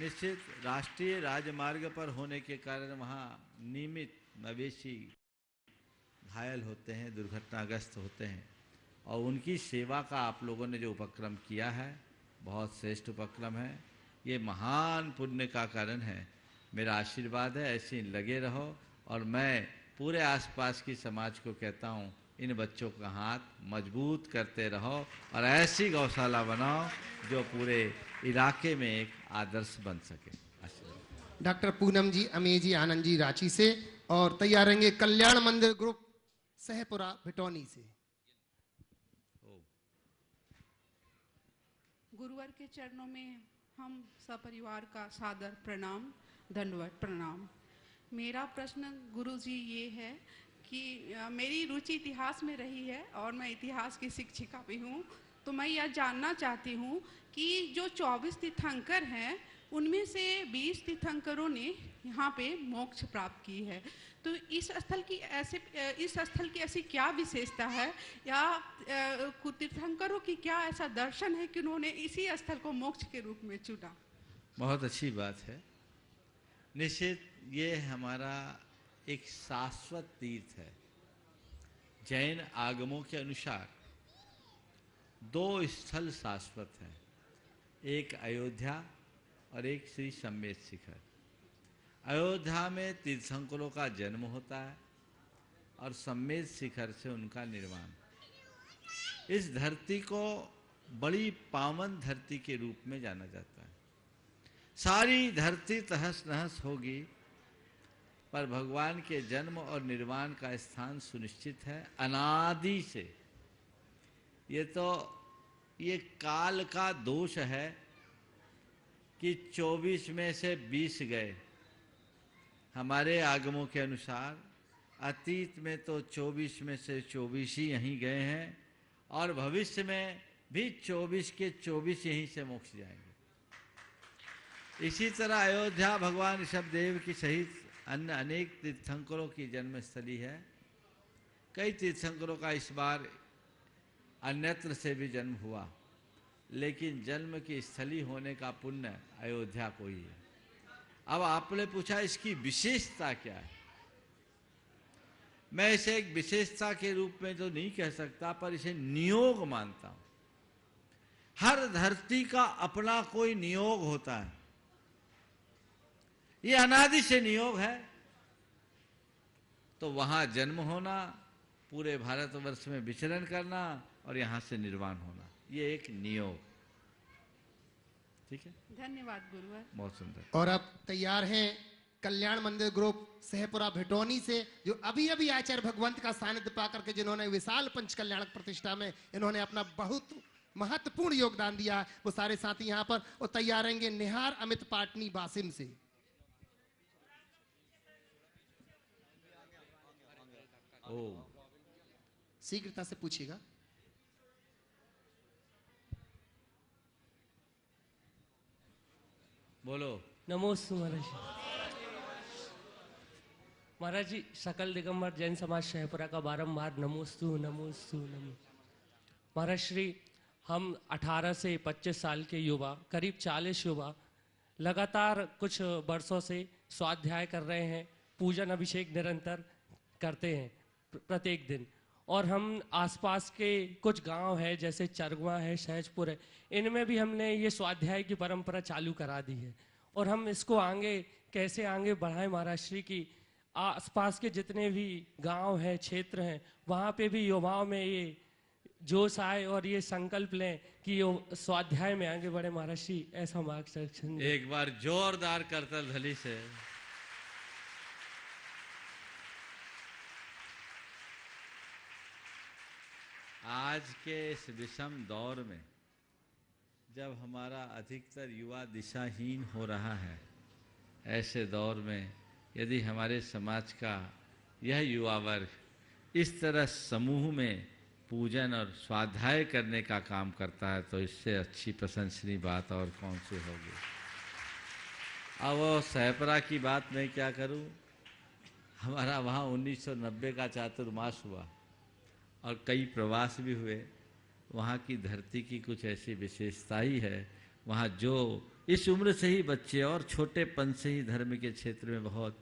निश्चित राष्ट्रीय राजमार्ग पर होने के कारण वहाँ नियमित मवेशी घायल होते हैं, दुर्घटनाग्रस्त होते हैं, और उनकी सेवा का आप लोगों ने जो उपक्रम किया है बहुत श्रेष्ठ उपक्रम है। ये महान पुण्य का कारण है। मेरा आशीर्वाद है, ऐसे ही लगे रहो। और मैं पूरे आसपास की समाज को कहता हूँ, इन बच्चों का हाथ मजबूत करते रहो और ऐसी गौशाला बनाओ जो पूरे इलाके में एक आदर्श बन सके। आशीर्वाद। डॉक्टर पूनम जी, अमेय जी, आनंद जी रांची से, और तैयार रहेंगे कल्याण मंदिर ग्रुप सहपुरा भिटौनी से। गुरुवर के चरणों में हम सपरिवार का सादर प्रणाम, दंडवत प्रणाम। मेरा प्रश्न गुरु जी ये है कि मेरी रुचि इतिहास में रही है और मैं इतिहास की शिक्षिका भी हूँ। तो मैं यह जानना चाहती हूँ कि जो 24 तीर्थंकर हैं उनमें से 20 तीर्थंकरों ने यहाँ पे मोक्ष प्राप्त की है। तो इस स्थल की ऐसी क्या विशेषता है, या तीर्थंकरों की क्या ऐसा दर्शन है कि उन्होंने इसी स्थल को मोक्ष के रूप में चुना? बहुत अच्छी बात है। निश्चित ये हमारा एक शाश्वत तीर्थ है। जैन आगमों के अनुसार 2 स्थल शाश्वत हैं, एक अयोध्या और एक श्री सम्मेद शिखर। अयोध्या में तीर्थंकरों का जन्म होता है और सम्मेद शिखर से उनका निर्वाण। इस धरती को बड़ी पावन धरती के रूप में जाना जाता है। सारी धरती तहस नहस होगी, पर भगवान के जन्म और निर्वाण का स्थान सुनिश्चित है अनादि से। ये काल का दोष है कि 24 में से 20 गए। हमारे आगमों के अनुसार अतीत में तो 24 में से 24 ही यहीं गए हैं और भविष्य में भी 24 के 24 यहीं से मोक्ष जाएंगे। इसी तरह अयोध्या भगवान ऋषभदेव की सहित अन्य अनेक तीर्थंकरों की जन्मस्थली है। कई तीर्थंकरों का इस बार अन्यत्र से भी जन्म हुआ, लेकिन जन्म की स्थली होने का पुण्य अयोध्या को ही है। अब आपने पूछा इसकी विशेषता क्या है। मैं इसे एक विशेषता के रूप में तो नहीं कह सकता, पर इसे नियोग मानता हूं। हर धरती का अपना कोई नियोग होता है। ये अनादि से नियोग है। तो वहां जन्म होना, पूरे भारतवर्ष में विचरण करना और यहां से निर्वाण होना, ये एक नियोग। ठीक है, धन्यवाद गुरुवर। बहुत सुंदर। और अब तैयार हैं कल्याण मंदिर ग्रुप सहपुरा भिटौनी से, जो अभी अभी आचार्य भगवंत का सानिध्य पा करके जिन्होंने विशाल पंच कल्याणक प्रतिष्ठा में इन्होंने अपना बहुत महत्वपूर्ण योगदान दिया, वो सारे साथी यहाँ पर। और तैयार रहेंगे निहार अमित पाटनी बासिम से। शीघ्रता से पूछिएगा। बोलो। नमोस्तु महाराज। महाराज जी, सकल दिगंबर जैन समाज शहपुरा का बारंबार नमोस्तु नमोस्तु नमो। महाराज श्री, हम 18 से 25 साल के युवा, करीब 40 युवा लगातार कुछ वर्षों से स्वाध्याय कर रहे हैं, पूजन अभिषेक निरंतर करते हैं प्रत्येक दिन। और हम आसपास के कुछ गांव है, जैसे चरगवा है, सहजपुर है, इनमें भी हमने ये स्वाध्याय की परंपरा चालू करा दी है। और हम इसको कैसे आगे बढ़ाएं महाराज श्री की आसपास के जितने भी गांव हैं, क्षेत्र हैं, वहाँ पे भी युवाओं में ये जोश आए और ये संकल्प लें कि ये स्वाध्याय में आगे बढ़े महाराज श्री, ऐसा मार्गदर्शन। एक बार जोरदार करतल ध्वनि से। आज के इस विषम दौर में जब हमारा अधिकतर युवा दिशाहीन हो रहा है, ऐसे दौर में यदि हमारे समाज का यह युवा वर्ग इस तरह समूह में पूजन और स्वाध्याय करने का काम करता है तो इससे अच्छी प्रशंसनीय बात और कौन सी होगी। अब वो सहपरा की बात मैं क्या करूं, हमारा वहाँ 1990 का चातुर्मास हुआ और कई प्रवास भी हुए। वहाँ की धरती की कुछ ऐसी विशेषता ही है, वहाँ जो इस उम्र से ही बच्चे और छोटेपन से ही धर्म के क्षेत्र में बहुत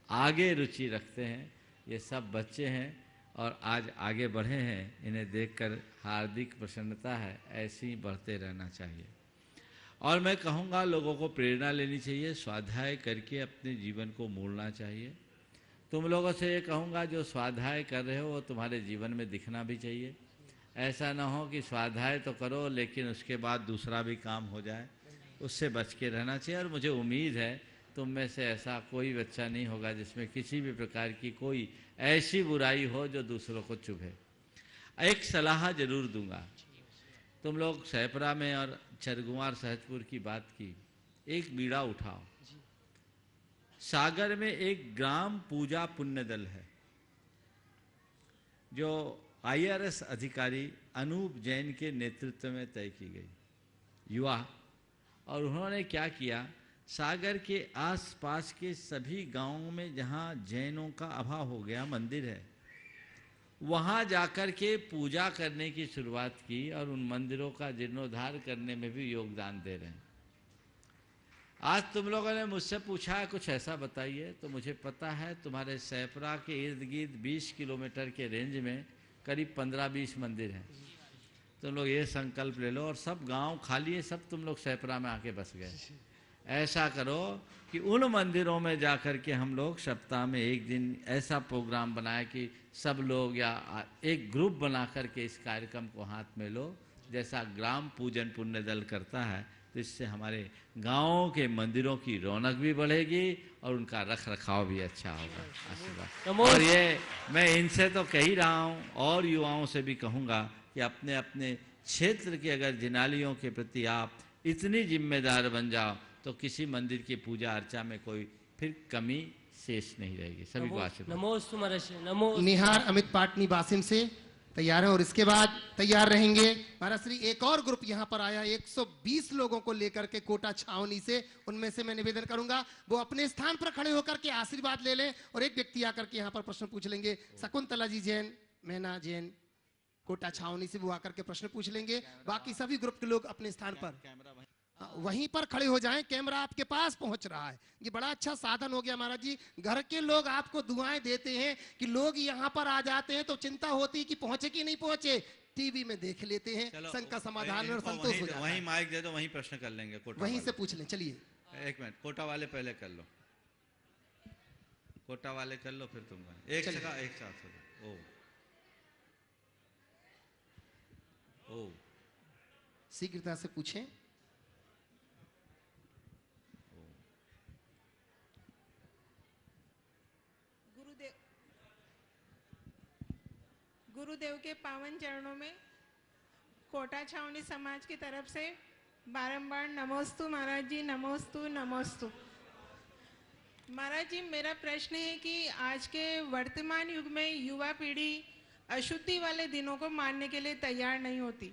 आगे रुचि रखते हैं, ये सब बच्चे हैं और आज आगे बढ़े हैं, इन्हें देखकर हार्दिक प्रसन्नता है। ऐसे ही बढ़ते रहना चाहिए और मैं कहूँगा लोगों को प्रेरणा लेनी चाहिए, स्वाध्याय करके अपने जीवन को मोड़ना चाहिए। तुम लोगों से ये कहूँगा जो स्वाध्याय कर रहे हो वो तुम्हारे जीवन में दिखना भी चाहिए। ऐसा ना हो कि स्वाध्याय तो करो लेकिन उसके बाद दूसरा भी काम हो जाए, उससे बच के रहना चाहिए। और मुझे उम्मीद है तुम में से ऐसा कोई बच्चा नहीं होगा जिसमें किसी भी प्रकार की कोई ऐसी बुराई हो जो दूसरों को चुभे। एक सलाह जरूर दूंगा, तुम लोग सहपरा में और चरगुआर सहजपुर की बात की, एक बीड़ा उठाओ। सागर में एक ग्राम पूजा पुण्य दल है जो IRS अधिकारी अनूप जैन के नेतृत्व में तय की गई युवा, और उन्होंने क्या किया, सागर के आसपास के सभी गांवों में जहां जैनों का अभाव हो गया मंदिर है, वहां जाकर के पूजा करने की शुरुआत की और उन मंदिरों का जीर्णोद्धार करने में भी योगदान दे रहे हैं। आज तुम लोगों ने मुझसे पूछा कुछ ऐसा बताइए, तो मुझे पता है तुम्हारे सहपरा के इर्द गिर्द 20 किलोमीटर के रेंज में करीब 15-20 मंदिर हैं। तुम लोग ये संकल्प ले लो और सब गांव खाली है, सब तुम लोग सहपरा में आके बस गए। ऐसा करो कि उन मंदिरों में जाकर के हम लोग सप्ताह में एक दिन ऐसा प्रोग्राम बनाए कि सब लोग या एक ग्रुप बना करके इस कार्यक्रम को हाथ में लो, जैसा ग्राम पूजन पुण्य दल करता है। तो इससे हमारे गांवों के मंदिरों की रौनक भी बढ़ेगी और उनका रख रखाव भी अच्छा होगा। आशीर्वाद। और ये मैं इनसे तो कह ही रहा हूँ और युवाओं से भी कहूँगा कि अपने अपने क्षेत्र के अगर जिनालियों के प्रति आप इतनी जिम्मेदार बन जाओ तो किसी मंदिर की पूजा अर्चा में कोई फिर कमी शेष नहीं रहेगी। सभी को आशीर्वाद। नमोस्तु महर्षि। नमो। निहार अमित पाटनी बासिम से तैयार है और इसके बाद तैयार रहेंगे महाराज श्री। एक और ग्रुप यहाँ पर आया 120 लोगों को लेकर के कोटा छावनी से। उनमें से मैं निवेदन करूंगा वो अपने स्थान पर खड़े होकर के आशीर्वाद ले लें और एक व्यक्ति आकर के यहाँ पर प्रश्न पूछ लेंगे। शकुंतला जी जैन, मैना जैन कोटा छावनी से, वो आकर के प्रश्न पूछ लेंगे। बाकी सभी ग्रुप के लोग अपने स्थान पर वहीं पर खड़े हो जाएं। कैमरा आपके पास पहुंच रहा है, ये बड़ा अच्छा साधन हो गया महाराज जी। घर के लोग आपको दुआएं देते हैं कि लोग यहाँ पर आ जाते हैं तो चिंता होती है कि पहुंचे कि नहीं पहुंचे, टीवी में देख लेते हैं, शंका समाधान और संतोष हो जाता है। वहीं माइक दे दो, वहीं प्रश्न कर लेंगे। वहीं से पूछ लें। चलिए एक मिनट, कोटा वाले पहले कर लो, कोटा वाले कर लो फिर तुम एक जगह एक साथ हो। ओ शीघ्रता से पूछें। गुरुदेव के पावन चरणों में कोटा छावनी समाज की तरफ से बारंबार नमोस्तु महाराज जी, नमोस्तु नमोस्तु। महाराज जी, मेरा प्रश्न है कि आज के वर्तमान युग में युवा पीढ़ी अशुद्धि वाले दिनों को मानने के लिए तैयार नहीं होती।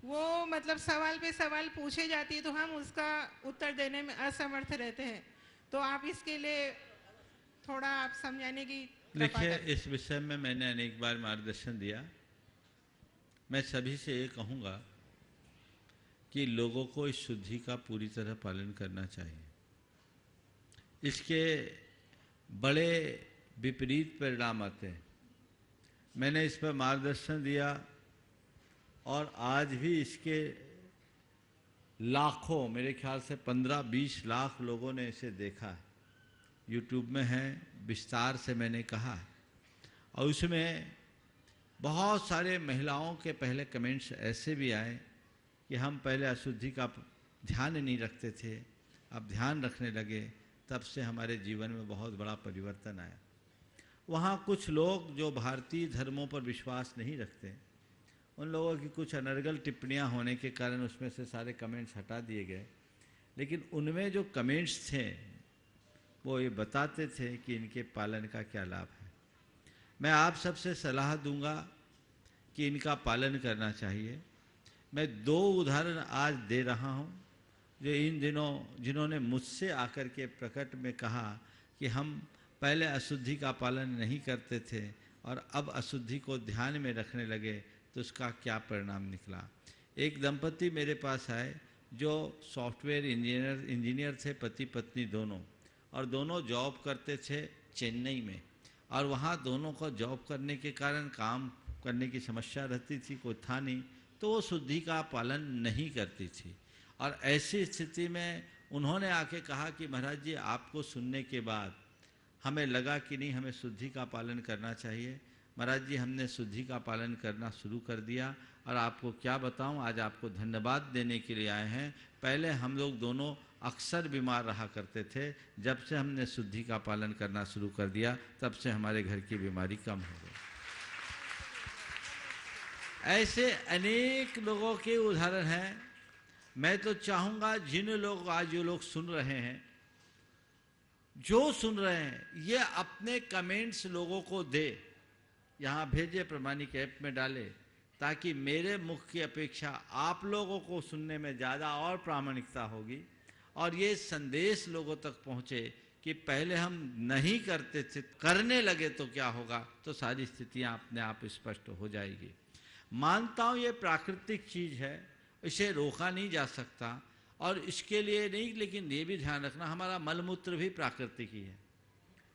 वो मतलब सवाल पे सवाल पूछे जाती है तो हम उसका उत्तर देने में असमर्थ रहते हैं। तो आप इसके लिए थोड़ा आप समझाने की। देखिए, इस विषय में मैंने अनेक बार मार्गदर्शन दिया। मैं सभी से ये कहूँगा कि लोगों को इस शुद्धि का पूरी तरह पालन करना चाहिए। इसके बड़े विपरीत परिणाम आते हैं। मैंने इस पर मार्गदर्शन दिया और आज भी इसके लाखों, मेरे ख्याल से 15-20 लाख लोगों ने इसे देखा है। यूट्यूब में है, विस्तार से मैंने कहा है। और उसमें बहुत सारे महिलाओं के पहले कमेंट्स ऐसे भी आए कि हम पहले अशुद्धि का ध्यान नहीं रखते थे, अब ध्यान रखने लगे, तब से हमारे जीवन में बहुत बड़ा परिवर्तन आया। वहाँ कुछ लोग जो भारतीय धर्मों पर विश्वास नहीं रखते, उन लोगों की कुछ अनर्गल टिप्पणियां होने के कारण उसमें से सारे कमेंट्स हटा दिए गए, लेकिन उनमें जो कमेंट्स थे वो ये बताते थे कि इनके पालन का क्या लाभ है। मैं आप सबसे सलाह दूंगा कि इनका पालन करना चाहिए। मैं 2 उदाहरण आज दे रहा हूं जो इन दिनों जिन्होंने मुझसे आकर के प्रकट में कहा कि हम पहले अशुद्धि का पालन नहीं करते थे और अब अशुद्धि को ध्यान में रखने लगे, तो उसका क्या परिणाम निकला। एक दंपति मेरे पास आए जो सॉफ्टवेयर इंजीनियर थे, पति पत्नी दोनों, और दोनों जॉब करते थे चेन्नई में, और वहाँ दोनों को जॉब करने के कारण काम करने की समस्या रहती थी, कोई था नहीं, तो वो शुद्धि का पालन नहीं करती थी। और ऐसी स्थिति में उन्होंने आके कहा कि महाराज जी, आपको सुनने के बाद हमें लगा कि नहीं, हमें शुद्धि का पालन करना चाहिए। महाराज जी, हमने शुद्धि का पालन करना शुरू कर दिया, और आपको क्या बताऊं, आज आपको धन्यवाद देने के लिए आए हैं। पहले हम लोग दोनों अक्सर बीमार रहा करते थे, जब से हमने शुद्धि का पालन करना शुरू कर दिया तब से हमारे घर की बीमारी कम हो गई। ऐसे अनेक लोगों के उदाहरण हैं। मैं तो चाहूँगा जिन लोग आज जो लोग सुन रहे हैं, जो सुन रहे हैं, ये अपने कमेंट्स लोगों को दे, यहाँ भेजे, प्रमाणिक ऐप में डाले, ताकि मेरे मुख की अपेक्षा आप लोगों को सुनने में ज़्यादा और प्रामाणिकता होगी, और ये संदेश लोगों तक पहुँचे कि पहले हम नहीं करते थे, करने लगे तो क्या होगा, तो सारी स्थितियाँ अपने आप स्पष्ट हो जाएगी। मानता हूँ ये प्राकृतिक चीज़ है, इसे रोका नहीं जा सकता, और इसके लिए नहीं, लेकिन ये भी ध्यान रखना, हमारा मलमूत्र भी प्राकृतिक ही है,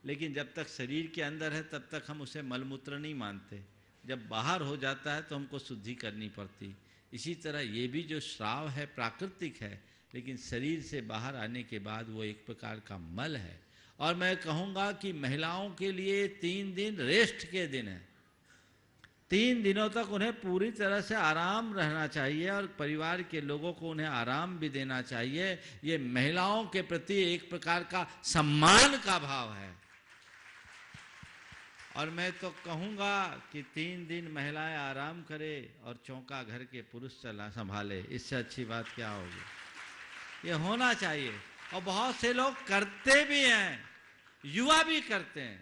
लेकिन जब तक शरीर के अंदर है तब तक हम उसे मलमूत्र नहीं मानते, जब बाहर हो जाता है तो हमको शुद्धि करनी पड़ती। इसी तरह ये भी जो श्राव है प्राकृतिक है, लेकिन शरीर से बाहर आने के बाद वो एक प्रकार का मल है। और मैं कहूँगा कि महिलाओं के लिए 3 दिन रेस्ट के दिन है। 3 दिनों तक उन्हें पूरी तरह से आराम रहना चाहिए, और परिवार के लोगों को उन्हें आराम भी देना चाहिए। ये महिलाओं के प्रति एक प्रकार का सम्मान का भाव है। और मैं तो कहूँगा कि 3 दिन महिलाएं आराम करे और चौका घर के पुरुष चला संभाले, इससे अच्छी बात क्या होगी। ये होना चाहिए, और बहुत से लोग करते भी हैं, युवा भी करते हैं,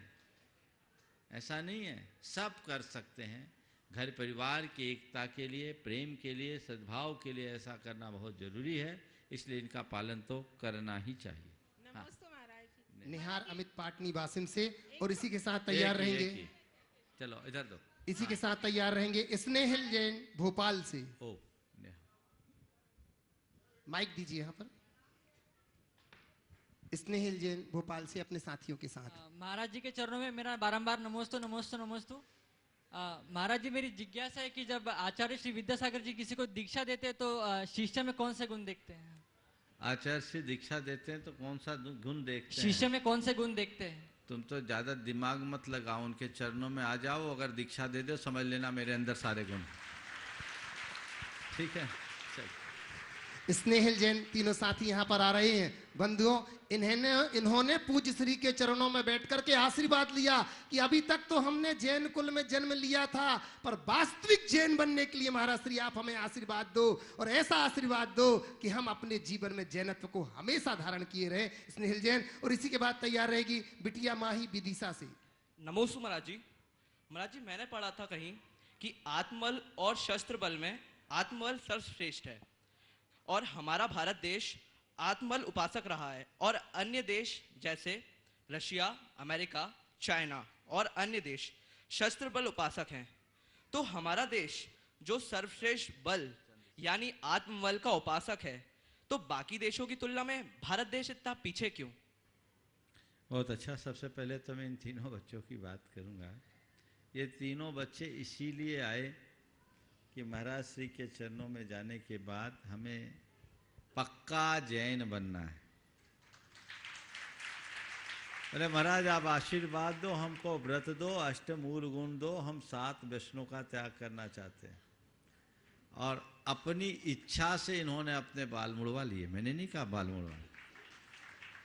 ऐसा नहीं है, सब कर सकते हैं। घर परिवार की एकता के लिए, प्रेम के लिए, सद्भाव के लिए ऐसा करना बहुत जरूरी है, इसलिए इनका पालन तो करना ही चाहिए। नमस्ते महाराज जी। निहार अमित पाटनी वासिम से, और इसी के साथ तैयार रहेंगे, चलो इधर दो, इसी के साथ तैयार रहेंगे स्नेहिल जैन भोपाल से। ओ माइक दीजिए यहाँ पर। स्नेहिल जैन भोपाल से अपने साथियों के साथ। महाराज जी के चरणों में मेरा बारंबार नमोस्तु नमोस्तु नमोस्तु। महाराज जी, मेरी जिज्ञासा है कि जब आचार्य श्री विद्यासागर जी किसी को दीक्षा देते हैं तो शिष्य में कौन से गुण देखते हैं? आचार्य श्री दीक्षा देते हैं तो कौन सा गुण देखते हैं? शिष्य में कौन से गुण देखते हैं? तुम तो ज्यादा दिमाग मत लगाओ, उनके चरणों में आ जाओ, अगर दीक्षा दे दो समझ लेना मेरे अंदर सारे गुण। ठीक है, चल। स्नेहिल जैन तीनों साथी यहाँ पर आ रहे हैं। बंधुओं, इन्होंने पूज्य श्री के चरणों में बैठ करके आशीर्वाद लिया कि अभी तक तो हमने जैन कुल में जन्म लिया था, पर वास्तविक जैन बनने के लिए महाराज श्री आप हमें आशीर्वाद दो, और ऐसा आशीर्वाद दो कि हम अपने जीवन में जैनत्व को हमेशा धारण किए रहे। स्नेहिल जैन, और इसी के बाद तैयार रहेगी बिटिया माही विदिशा से। नमोस्तु महाराज जी। महाराज जी, मैंने पढ़ा था कहीं कि आत्मबल और शस्त्र बल में आत्मबल सर्वश्रेष्ठ है, और हमारा भारत देश आत्मबल उपासक रहा है, और अन्य देश जैसे रशिया, अमेरिका, चाइना और अन्य देश शस्त्र बल उपासक हैं। तो हमारा देश जो सर्वश्रेष्ठ बल यानी आत्मबल का उपासक है, तो बाकी देशों की तुलना में भारत देश इतना पीछे क्यों? बहुत अच्छा। सबसे पहले तो मैं इन तीनों बच्चों की बात करूंगा। ये तीनों बच्चे इसीलिए आए कि महाराज श्री के चरणों में जाने के बाद हमें पक्का जैन बनना है। अरे महाराज, आप आशीर्वाद दो, हमको व्रत दो, अष्टमूल गुण दो, हम 7 व्यसनों का त्याग करना चाहते हैं। और अपनी इच्छा से इन्होंने अपने बाल मुड़वा लिए, मैंने नहीं कहा बाल मुड़वा।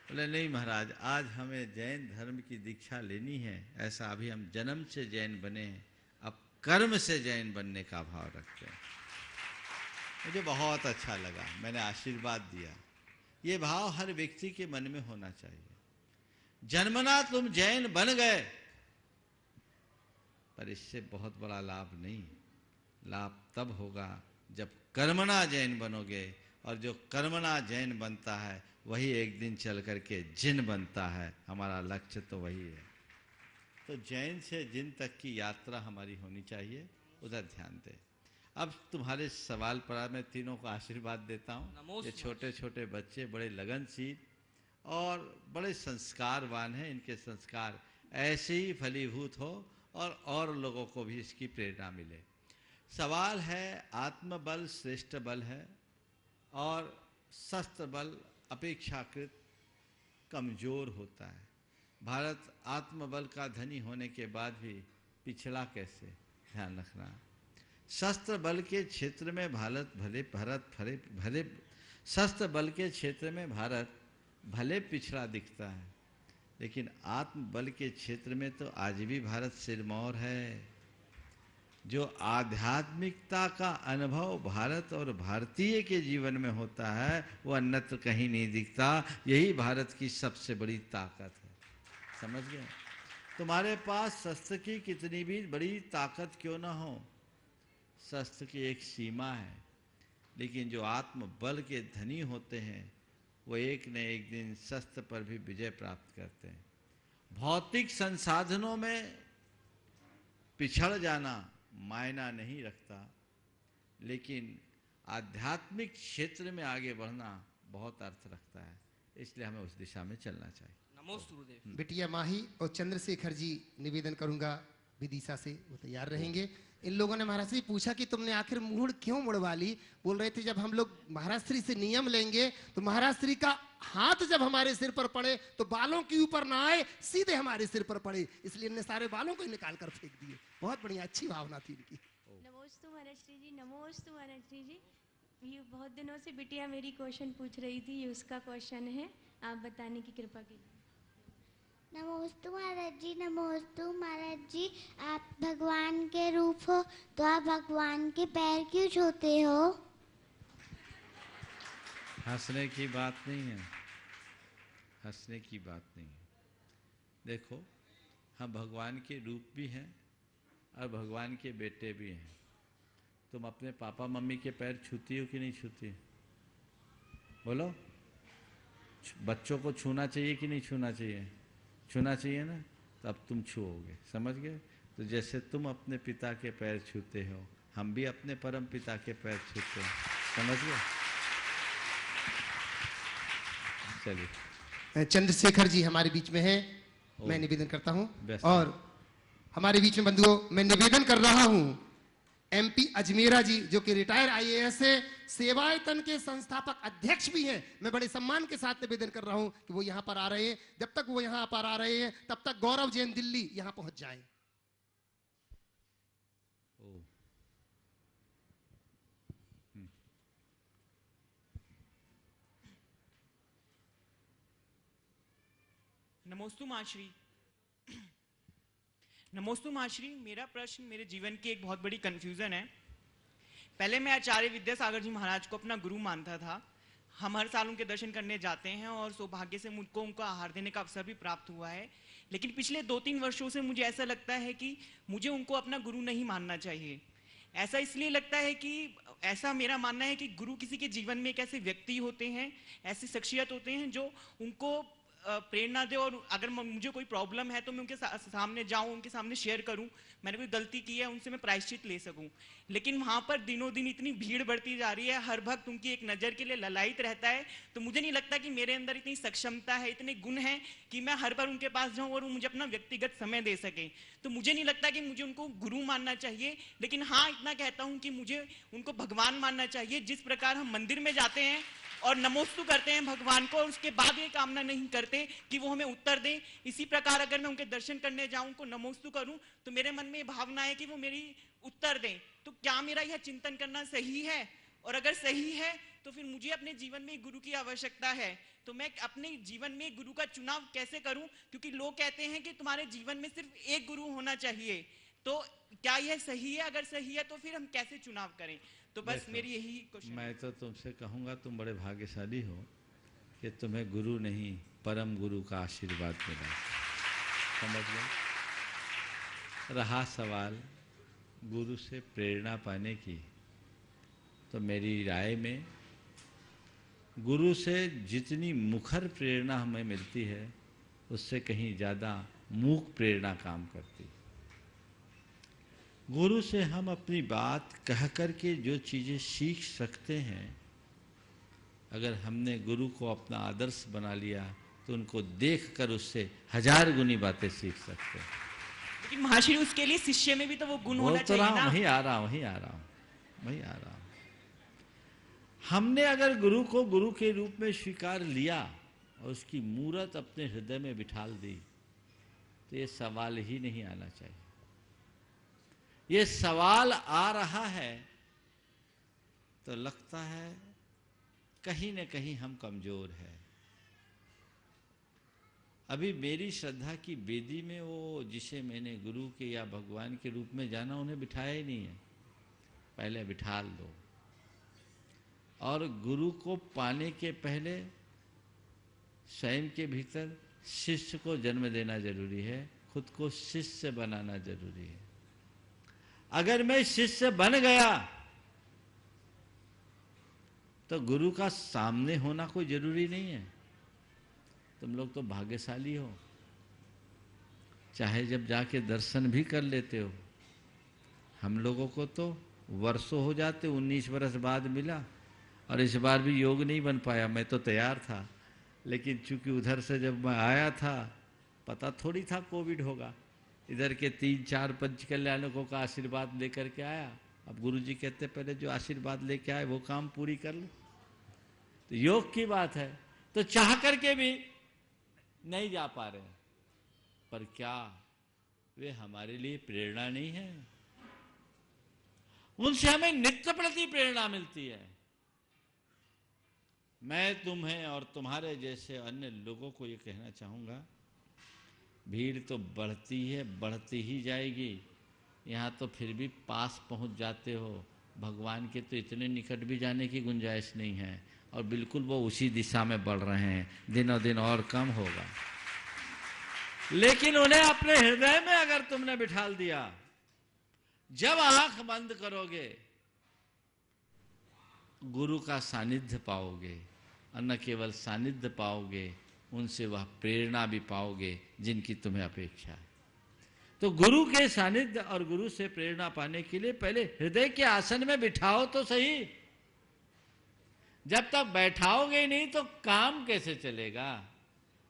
बोले नहीं महाराज, आज हमें जैन धर्म की दीक्षा लेनी है, ऐसा अभी हम जन्म से जैन बने हैं, अब कर्म से जैन बनने का भाव रखते हैं। मुझे बहुत अच्छा लगा, मैंने आशीर्वाद दिया। ये भाव हर व्यक्ति के मन में होना चाहिए। जन्मना तुम जैन बन गए, पर इससे बहुत बड़ा लाभ नहीं। लाभ तब होगा जब कर्मणा जैन बनोगे, और जो कर्मणा जैन बनता है वही एक दिन चल करके जिन बनता है। हमारा लक्ष्य तो वही है। तो जैन से जिन तक की यात्रा हमारी होनी चाहिए, उधर ध्यान दें। अब तुम्हारे सवाल पर मैं तीनों को आशीर्वाद देता हूँ। ये छोटे छोटे बच्चे बड़े लगनशील और बड़े संस्कारवान हैं। इनके संस्कार ऐसे ही फलीभूत हो और लोगों को भी इसकी प्रेरणा मिले। सवाल है, आत्मबल श्रेष्ठ बल है और शस्त्र बल अपेक्षाकृत कमजोर होता है। भारत आत्मबल का धनी होने के बाद भी पिछड़ा कैसे, ध्यान रखना। शस्त्र बल के क्षेत्र में शस्त्र बल के क्षेत्र में भारत भले पिछड़ा दिखता है, लेकिन आत्मबल के क्षेत्र में तो आज भी भारत सिरमौर है। जो आध्यात्मिकता का अनुभव भारत और भारतीय के जीवन में होता है, वो अन्यत्र कहीं नहीं दिखता। यही भारत की सबसे बड़ी ताकत है। समझ गए? तुम्हारे पास शस्त्र की कितनी भी बड़ी ताकत क्यों ना हो, शस्त्र की एक सीमा है। लेकिन जो आत्मबल के धनी होते हैं, वो एक न एक दिन शस्त्र पर भी विजय प्राप्त करते हैं। भौतिक संसाधनों में पिछड़ जाना मायना नहीं रखता, लेकिन आध्यात्मिक क्षेत्र में आगे बढ़ना बहुत अर्थ रखता है। इसलिए हमें उस दिशा में चलना चाहिए। नमोस्तु गुरुदेव। बिटिया माही और चंद्रशेखर जी निवेदन करूंगा विदिशा से, वो तैयार रहेंगे। इन लोगों ने महाराज से पूछा कि तुमने आखिर मुड़ क्यों मुड़वा ली। बोल रहे थे जब हम लोग महाराज श्री से नियम लेंगे तो महाराज श्री का हाथ जब हमारे सिर पर पड़े तो बालों के ऊपर ना आए, सीधे हमारे सिर पर पड़े, इसलिए इनने सारे बालों को निकाल कर फेंक दिए। बहुत बढ़िया, अच्छी भावना थी इनकी। नमोस्तु महाराज श्री जी, नमोस्तु महाराज श्री जी। ये बहुत दिनों से बिटिया मेरी क्वेश्चन पूछ रही थी, ये उसका क्वेश्चन है, आप बताने की कृपा कीजिए। नमोस्तु महाराज जी, नमोस्तु महाराज जी। आप भगवान के रूप हो तो आप भगवान के पैर क्यों छूते हो? हंसने की बात नहीं है, हंसने की बात नहीं है। देखो, हम भगवान के रूप भी हैं और भगवान के बेटे भी हैं। तुम अपने पापा मम्मी के पैर छूती हो कि नहीं छूती? बोलो, बच्चों को छूना चाहिए कि नहीं छूना चाहिए? छूना चाहिए ना, तो अब तुम छूओगे। समझ गए? तो जैसे तुम अपने पिता के पैर छूते हो, हम भी अपने परम पिता के पैर छूते हैं। समझ गए? चलिए, चंद्रशेखर जी हमारे बीच में है, मैं निवेदन करता हूं। और हमारे बीच में बंधुओं, मैं निवेदन कर रहा हूं एमपी अजमेरा जी, जो कि रिटायर आईएएस है, सेवायतन के संस्थापक अध्यक्ष भी हैं। मैं बड़े सम्मान के साथ निवेदन कर रहा हूं कि वो यहां पर आ रहे हैं। जब तक वो यहां पर आ रहे हैं, तब तक गौरव जैन दिल्ली यहां पहुंच जाएं। नमोस्तु माश्री। नमोस्तु माश्री। मेरा प्रश्न मेरे जीवन की एक बहुत बड़ी कंफ्यूजन है। पहले मैं आचार्य विद्यासागर जी महाराज को अपना गुरु मानता था। हम हर साल उनके दर्शन करने जाते हैं और सौभाग्य से मुझको उनको आहार देने का अवसर भी प्राप्त हुआ है। लेकिन पिछले 2-3 वर्षों से मुझे ऐसा लगता है कि मुझे उनको अपना गुरु नहीं मानना चाहिए। ऐसा इसलिए लगता है कि ऐसा मेरा मानना है कि गुरु किसी के जीवन में एक ऐसे व्यक्ति होते हैं, ऐसी शख्सियत होते हैं जो उनको प्रेरणा दे, और अगर मुझे कोई प्रॉब्लम है तो मैं उनके सामने जाऊं, उनके सामने शेयर करूं, मैंने कोई गलती की है उनसे मैं प्रायश्चित ले सकूं। लेकिन वहां पर दिनों दिन इतनी भीड़ बढ़ती जा रही है, हर भक्त उनकी एक नज़र के लिए ललायित रहता है। तो मुझे नहीं लगता कि मेरे अंदर इतनी सक्षमता है, इतने गुण हैं कि मैं हर बार उनके पास जाऊं और वो मुझे अपना व्यक्तिगत समय दे सके। तो मुझे नहीं लगता कि मुझे उनको गुरु मानना चाहिए। लेकिन हाँ, इतना कहता हूं कि मुझे उनको भगवान मानना चाहिए। जिस प्रकार हम मंदिर में जाते हैं और नमोस्तु करते हैं भगवान को, और उसके बाद ये कामना नहीं करते कि वो हमें उत्तर दें, इसी प्रकार अगर मैं उनके दर्शन करने जाऊं, उनको नमोस्तु करूं, तो मेरे मन में ये भावना है कि वो मेरी उत्तर दें। तो क्या मेरा यह चिंतन करना सही है? और अगर सही है तो फिर मुझे अपने जीवन में गुरु की आवश्यकता है। तो मैं अपने जीवन में गुरु का चुनाव कैसे करूं? क्योंकि लोग कहते हैं कि तुम्हारे जीवन में सिर्फ एक गुरु होना चाहिए। तो क्या यह सही है? अगर सही है तो फिर हम कैसे चुनाव करें? तो बस देखो, मेरी यही क्वेश्चन। मैं तो तुमसे कहूँगा तुम बड़े भाग्यशाली हो कि तुम्हें गुरु नहीं परम गुरु का आशीर्वाद मिला। समझ गए? रहा सवाल गुरु से प्रेरणा पाने की, तो मेरी राय में गुरु से जितनी मुखर प्रेरणा हमें मिलती है उससे कहीं ज़्यादा मूक प्रेरणा काम करती है। गुरु से हम अपनी बात कह कर के जो चीज़ें सीख सकते हैं, अगर हमने गुरु को अपना आदर्श बना लिया तो उनको देखकर उससे 1000 गुनी बातें सीख सकते हैं। लेकिन महाशय उसके लिए शिष्य में भी तो वो गुण होना चाहिए ना। वहीं आ रहा हूँ। हमने अगर गुरु को गुरु के रूप में स्वीकार लिया और उसकी मूरत अपने हृदय में बिठाल दी तो ये सवाल ही नहीं आना चाहिए। ये सवाल आ रहा है तो लगता है कहीं न कहीं हम कमजोर हैं। अभी मेरी श्रद्धा की वेदी में वो जिसे मैंने गुरु के या भगवान के रूप में जाना उन्हें बिठाया ही नहीं है। पहले बिठाल दो। और गुरु को पाने के पहले स्वयं के भीतर शिष्य को जन्म देना जरूरी है, खुद को शिष्य बनाना जरूरी है। अगर मैं शिष्य बन गया तो गुरु का सामने होना कोई जरूरी नहीं है। तुम लोग तो भाग्यशाली हो, चाहे जब जाके दर्शन भी कर लेते हो। हम लोगों को तो वर्षों हो जाते, 19 वर्ष बाद मिला और इस बार भी योग नहीं बन पाया। मैं तो तैयार था, लेकिन चूंकि उधर से जब मैं आया था पता थोड़ी था कोविड होगा। इधर के 3-4 पंच कल्याणकों का आशीर्वाद लेकर के आया। अब गुरुजी कहते पहले जो आशीर्वाद लेके आए वो काम पूरी कर लो। तो योग की बात है, तो चाह करके भी नहीं जा पा रहे, पर क्या वे हमारे लिए प्रेरणा नहीं है? उनसे हमें नित्य प्रति प्रेरणा मिलती है। मैं तुम्हें और तुम्हारे जैसे अन्य लोगों को ये कहना चाहूंगा, भीड़ तो बढ़ती है, बढ़ती ही जाएगी। यहाँ तो फिर भी पास पहुंच जाते हो, भगवान के तो इतने निकट भी जाने की गुंजाइश नहीं है और बिल्कुल वो उसी दिशा में बढ़ रहे हैं। दिनों दिन और कम होगा, लेकिन उन्हें अपने हृदय में अगर तुमने बिठाल दिया, जब आंख बंद करोगे गुरु का सानिध्य पाओगे और न केवल सानिध्य पाओगे, उनसे वह प्रेरणा भी पाओगे जिनकी तुम्हें अपेक्षा है। तो गुरु के सानिध्य और गुरु से प्रेरणा पाने के लिए पहले हृदय के आसन में बिठाओ तो सही। जब तक बैठाओगे ही नहीं तो काम कैसे चलेगा?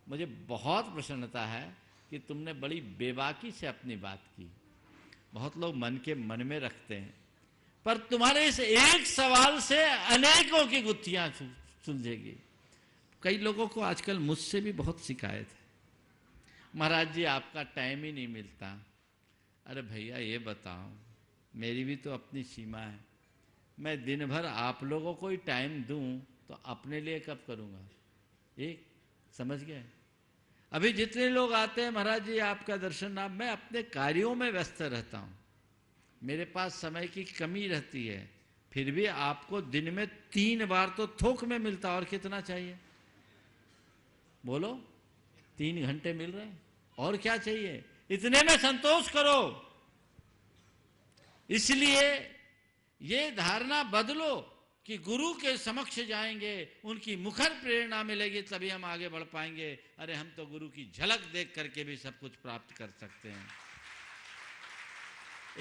मुझे बहुत प्रसन्नता है कि तुमने बड़ी बेबाकी से अपनी बात की। बहुत लोग मन के मन में रखते हैं, पर तुम्हारे इस एक सवाल से अनेकों की गुत्थियां सुलझेगी। कई लोगों को आजकल मुझसे भी बहुत शिकायत है, महाराज जी आपका टाइम ही नहीं मिलता। अरे भैया ये बताओ, मेरी भी तो अपनी सीमा है। मैं दिन भर आप लोगों को ही टाइम दूं तो अपने लिए कब करूंगा? एक समझ गए? अभी जितने लोग आते हैं महाराज जी आपका दर्शन, आप, मैं अपने कार्यों में व्यस्त रहता हूं, मेरे पास समय की कमी रहती है, फिर भी आपको दिन में 3 बार तो थोक में मिलता। और कितना चाहिए बोलो? 3 घंटे मिल रहे हैं, और क्या चाहिए? इतने में संतोष करो। इसलिए ये धारणा बदलो कि गुरु के समक्ष जाएंगे, उनकी मुखर प्रेरणा मिलेगी, तभी हम आगे बढ़ पाएंगे। अरे हम तो गुरु की झलक देख करके भी सब कुछ प्राप्त कर सकते हैं।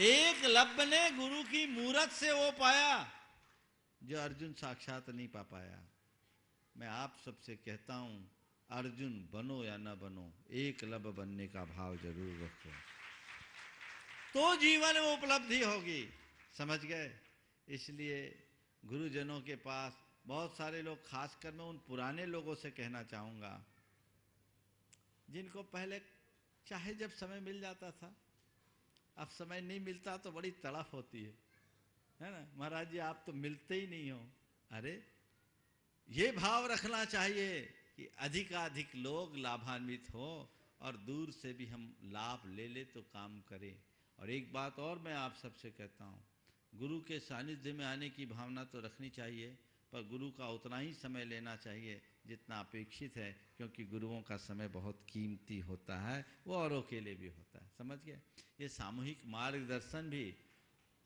एकलव्य ने गुरु की मूरत से वो पाया जो अर्जुन साक्षात नहीं पा पाया। मैं आप सबसे कहता हूं, अर्जुन बनो या न बनो, एकलव्य बनने का भाव जरूर रखो, तो जीवन में उपलब्धि होगी। समझ गए? इसलिए गुरुजनों के पास बहुत सारे लोग, खासकर मैं उन पुराने लोगों से कहना चाहूंगा जिनको पहले चाहे जब समय मिल जाता था, अब समय नहीं मिलता तो बड़ी तड़फ होती है ना? महाराज जी आप तो मिलते ही नहीं हो। अरे ये भाव रखना चाहिए कि अधिकाधिक लोग लाभान्वित हो और दूर से भी हम लाभ ले ले तो काम करें। और एक बात और मैं आप सबसे कहता हूँ, गुरु के सानिध्य में आने की भावना तो रखनी चाहिए, पर गुरु का उतना ही समय लेना चाहिए जितना अपेक्षित है, क्योंकि गुरुओं का समय बहुत कीमती होता है, वो औरों के लिए भी होता है। समझ गए? ये सामूहिक मार्गदर्शन भी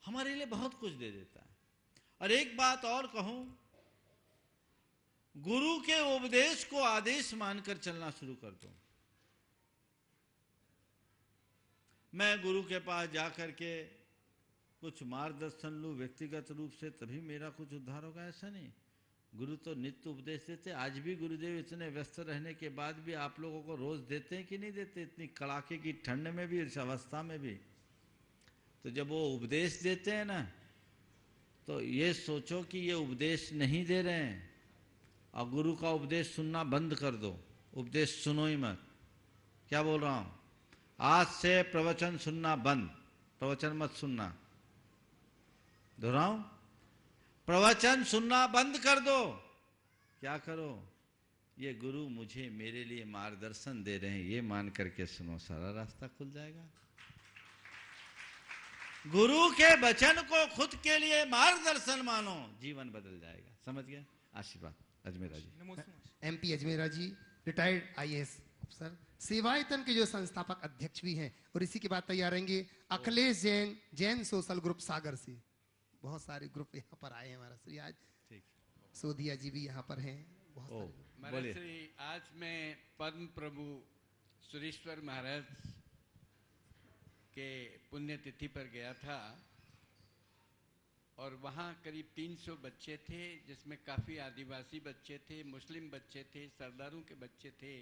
हमारे लिए बहुत कुछ दे देता है। और एक बात और कहूं, गुरु के उपदेश को आदेश मानकर चलना शुरू कर दो। मैं गुरु के पास जाकर के कुछ मार्गदर्शन लूं व्यक्तिगत रूप से तभी मेरा कुछ उद्धार होगा, ऐसा नहीं। गुरु तो नित्य उपदेश देते। आज भी गुरुदेव इतने व्यस्त रहने के बाद भी आप लोगों को रोज देते हैं कि नहीं देते? इतनी कड़ाके की ठंड में भी, इस अवस्था में भी। तो जब वो उपदेश देते हैं ना, तो ये सोचो कि ये उपदेश नहीं दे रहे हैं, और गुरु का उपदेश सुनना बंद कर दो। उपदेश सुनो ही मत। क्या बोल रहा हूं? आज से प्रवचन सुनना बंद, प्रवचन मत सुनना। दोहराऊं? प्रवचन सुनना बंद कर दो। क्या करो? ये गुरु मुझे मेरे लिए मार्गदर्शन दे रहे हैं, ये मान करके सुनो, सारा रास्ता खुल जाएगा। गुरु के वचन को खुद के लिए मार्गदर्शन मानो, जीवन बदल जाएगा। समझ गए? आशीर्वाद। अजमेरा जी। MP अजमेरा जी, रिटायर्ड IAS अफसर, सेवायतन के जो संस्थापक अध्यक्ष भी हैं, और इसी के बाद तैयार रहेंगे अखिलेश जैन, जैन सोशल ग्रुप सागर से। बहुत सारे ग्रुप यहाँ पर आए हैं हमारा श्री आज। सोधिया जी भी यहाँ पर हैं। बहुत सारे महाराज श्री, आज मैं पद्म प्रभु सुरेश्वर महाराज के पुण्यतिथि पर गया था, और वहाँ करीब 300 बच्चे थे, जिसमें काफ़ी आदिवासी बच्चे थे, मुस्लिम बच्चे थे, सरदारों के बच्चे थे।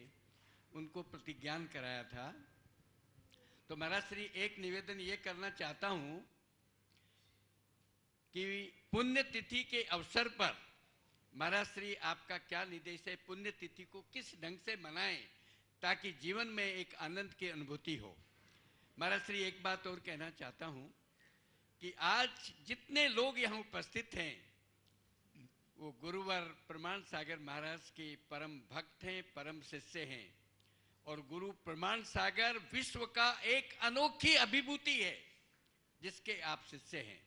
उनको प्रतिज्ञान कराया था। तो महाराज श्री, एक निवेदन ये करना चाहता हूँ कि पुण्यतिथि के अवसर पर महाराज श्री आपका क्या निर्देश है? पुण्यतिथि को किस ढंग से मनाएं ताकि जीवन में एक आनंद की अनुभूति हो। महाराज श्री, एक बात और कहना चाहता हूँ कि आज जितने लोग यहाँ उपस्थित हैं वो गुरुवर प्रमाण सागर महाराज के परम भक्त हैं, परम शिष्य हैं, और गुरु प्रमाण सागर विश्व का एक अनोखी अभिभूति है जिसके आप शिष्य हैं।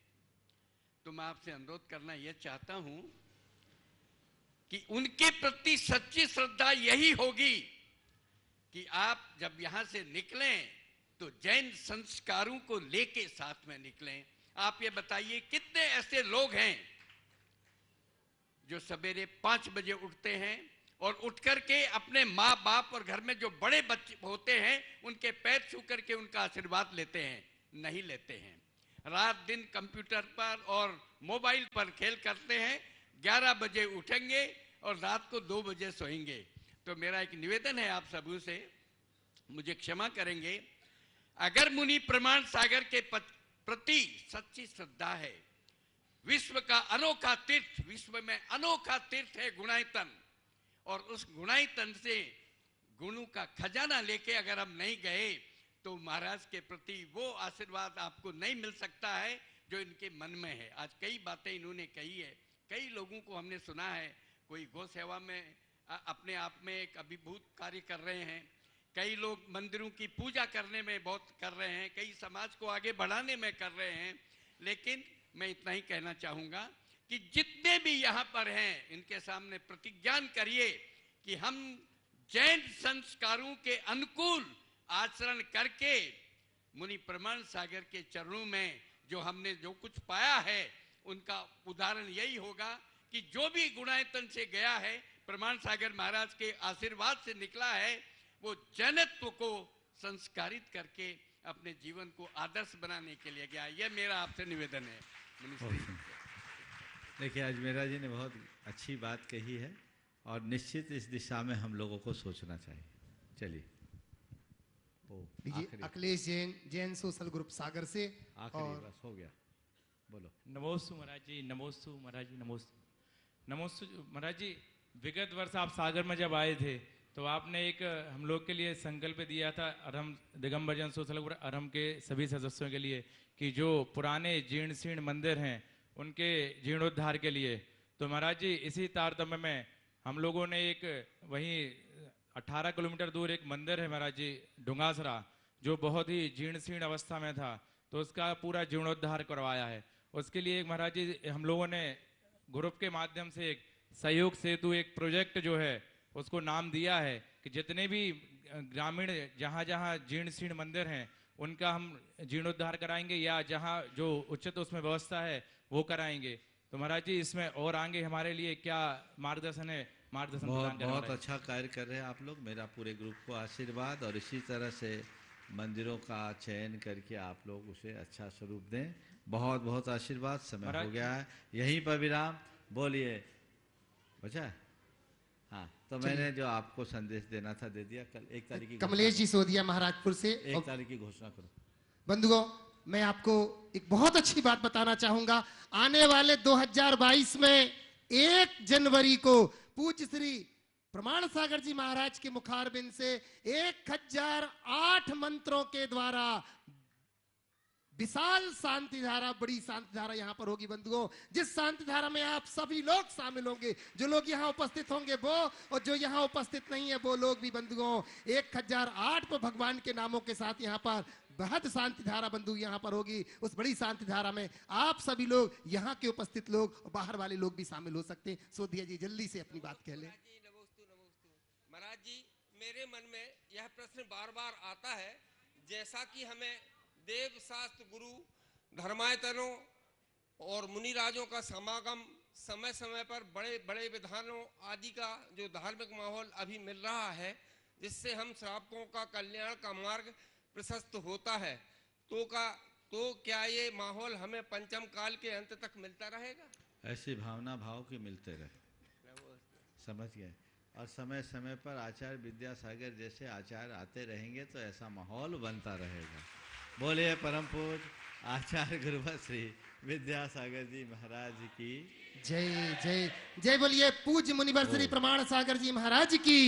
तो मैं आपसे अनुरोध करना यह चाहता हूं कि उनके प्रति सच्ची श्रद्धा यही होगी कि आप जब यहां से निकलें तो जैन संस्कारों को लेके साथ में निकलें। आप ये बताइए, कितने ऐसे लोग हैं जो सवेरे 5 बजे उठते हैं और उठ करके अपने माँ बाप और घर में जो बड़े बच्चे होते हैं उनके पैर छू करके उनका आशीर्वाद लेते हैं? नहीं लेते हैं। रात दिन कंप्यूटर पर और मोबाइल पर खेल करते हैं, 11 बजे उठेंगे और रात को 2 बजे सोएंगे। तो मेरा एक निवेदन है आप सबों से, मुझे क्षमा करेंगे, अगर मुनि प्रमाण सागर के प्रति सच्ची श्रद्धा है, विश्व का अनोखा तीर्थ, विश्व में अनोखा तीर्थ है गुणायतन, और उस गुणायतन से गुणों का खजाना लेके अगर हम नहीं गए तो महाराज के प्रति वो आशीर्वाद आपको नहीं मिल सकता है जो इनके मन में है। आज कई बातें इन्होंने कही है, कई लोगों को हमने सुना है, कोई गौ सेवा में अपने आप में एक अभिभूत कार्य कर रहे हैं, कई लोग मंदिरों की पूजा करने में बहुत कर रहे हैं, कई समाज को आगे बढ़ाने में कर रहे हैं। लेकिन मैं इतना ही कहना चाहूँगा कि जितने भी यहाँ पर हैं इनके सामने प्रतिज्ञान करिए कि हम जैन संस्कारों के अनुकूल आचरण करके मुनि प्रमाण सागर के चरणों में जो हमने जो कुछ पाया है उनका उदाहरण यही होगा कि जो भी गुणायतन से गया है, प्रमाण सागर महाराज के आशीर्वाद से निकला है, वो जैनत्व को संस्कारित करके अपने जीवन को आदर्श बनाने के लिए गया। यह मेरा आपसे निवेदन है। देखिए, अजमेरा जी ने बहुत अच्छी बात कही है और निश्चित इस दिशा में हम लोगों को सोचना चाहिए। चलिए, अखिलेश जैन, जैन सोशल ग्रुप सागर से। आखिरी बस हो गया, बोलो। नमोस्तु महाराज जी, नमोस्तु महाराज जी, नमोस्तु नमोस्तु महाराज जी। विगत वर्ष आप सागर में जब आए थे तो आपने एक हम लोग के लिए संकल्प दिया था, अरहम दिगंबर जैन सोशल ग्रुप अरहम के सभी सदस्यों के लिए, कि जो पुराने जीर्ण शीर्ण मंदिर हैं उनके जीर्णोद्धार के लिए। तो महाराज जी, इसी तारतम्य में हम लोगों ने एक वहीं 18 किलोमीटर दूर एक मंदिर है महाराज जी, डुंगासरा, जो बहुत ही जीर्ण शीर्ण अवस्था में था। तो उसका पूरा जीर्णोद्धार करवाया है। उसके लिए महाराज जी हम लोगों ने ग्रुप के माध्यम से एक सहयोग सेतु एक प्रोजेक्ट जो है उसको नाम दिया है कि जितने भी ग्रामीण जहाँ जहाँ जीर्ण शीर्ण मंदिर हैं उनका हम जीर्णोद्धार कराएंगे, या जहाँ जो उचित उसमें व्यवस्था है वो कराएंगे। तो महाराज जी इसमें और आगे हमारे लिए क्या मार्गदर्शन है, मार्गदर्शन प्रदान करें। बहुत अच्छा कार्य कर रहे हैं आप लोग। मेरा पूरे ग्रुप को आशीर्वाद, और इसी तरह से मंदिरों का चयन करके आप लोग उसे अच्छा स्वरूप दें। बहुत बहुत आशीर्वाद। समय हो गया है, यहीं पर विराम। बोलिए बचा। हाँ, तो मैंने जो आपको संदेश देना था दे दिया। कल 1 तारीख की कमलेश जी सोदिया महाराजपुर से 1 तारीख की घोषणा करो। बंधुओं, मैं आपको एक बहुत अच्छी बात बताना चाहूंगा। आने वाले 2022 में 1 जनवरी को पूज्य श्री प्रमाण सागर जी महाराज के मुखारबिंद से 1008 मंत्रों के द्वारा विशाल शांति धारा, बड़ी शांति धारा यहाँ पर होगी बंधुओं। जिस शांति धारा में आप सभी लोग शामिल होंगे, जो लोग यहाँ उपस्थित होंगे वो, और जो यहाँ उपस्थित नहीं है वो लोग भी बंधुओं। 1008 पर भगवान के नामों के साथ यहाँ पर बेहद शांति धारा बंधु यहाँ पर होगी। उस बड़ी शांति धारा में आप सभी लोग, यहाँ के उपस्थित लोग और बाहर वाले लोग भी शामिल हो सकते हैं। सोधिया जी जल्दी से अपनी बात कह लें। महाराज जी, मेरे मन में यह प्रश्न बार बार आता है, जैसा कि हमें देव शास्त्र गुरु धर्मायतनों और मुनिराजों का समागम समय समय पर बड़े बड़े विधानों आदि का जो धार्मिक माहौल अभी मिल रहा है, जिससे हम श्रावकों का कल्याण का मार्ग प्रशस्त होता है, तो क्या ये माहौल हमें पंचम काल के अंत तक मिलता रहेगा? ऐसी भावना भाव की मिलते रहे, समझ गए। और समय समय पर आचार्य विद्यासागर जैसे आचार्य आते रहेंगे तो ऐसा माहौल बनता रहेगा। बोलिए परम पूज्य आचार्य गुरुवर श्री विद्यासागर जी महाराज की जय जय जय। बोलिए पूज्य मुनिवर श्री प्रमाण सागर जी महाराज की।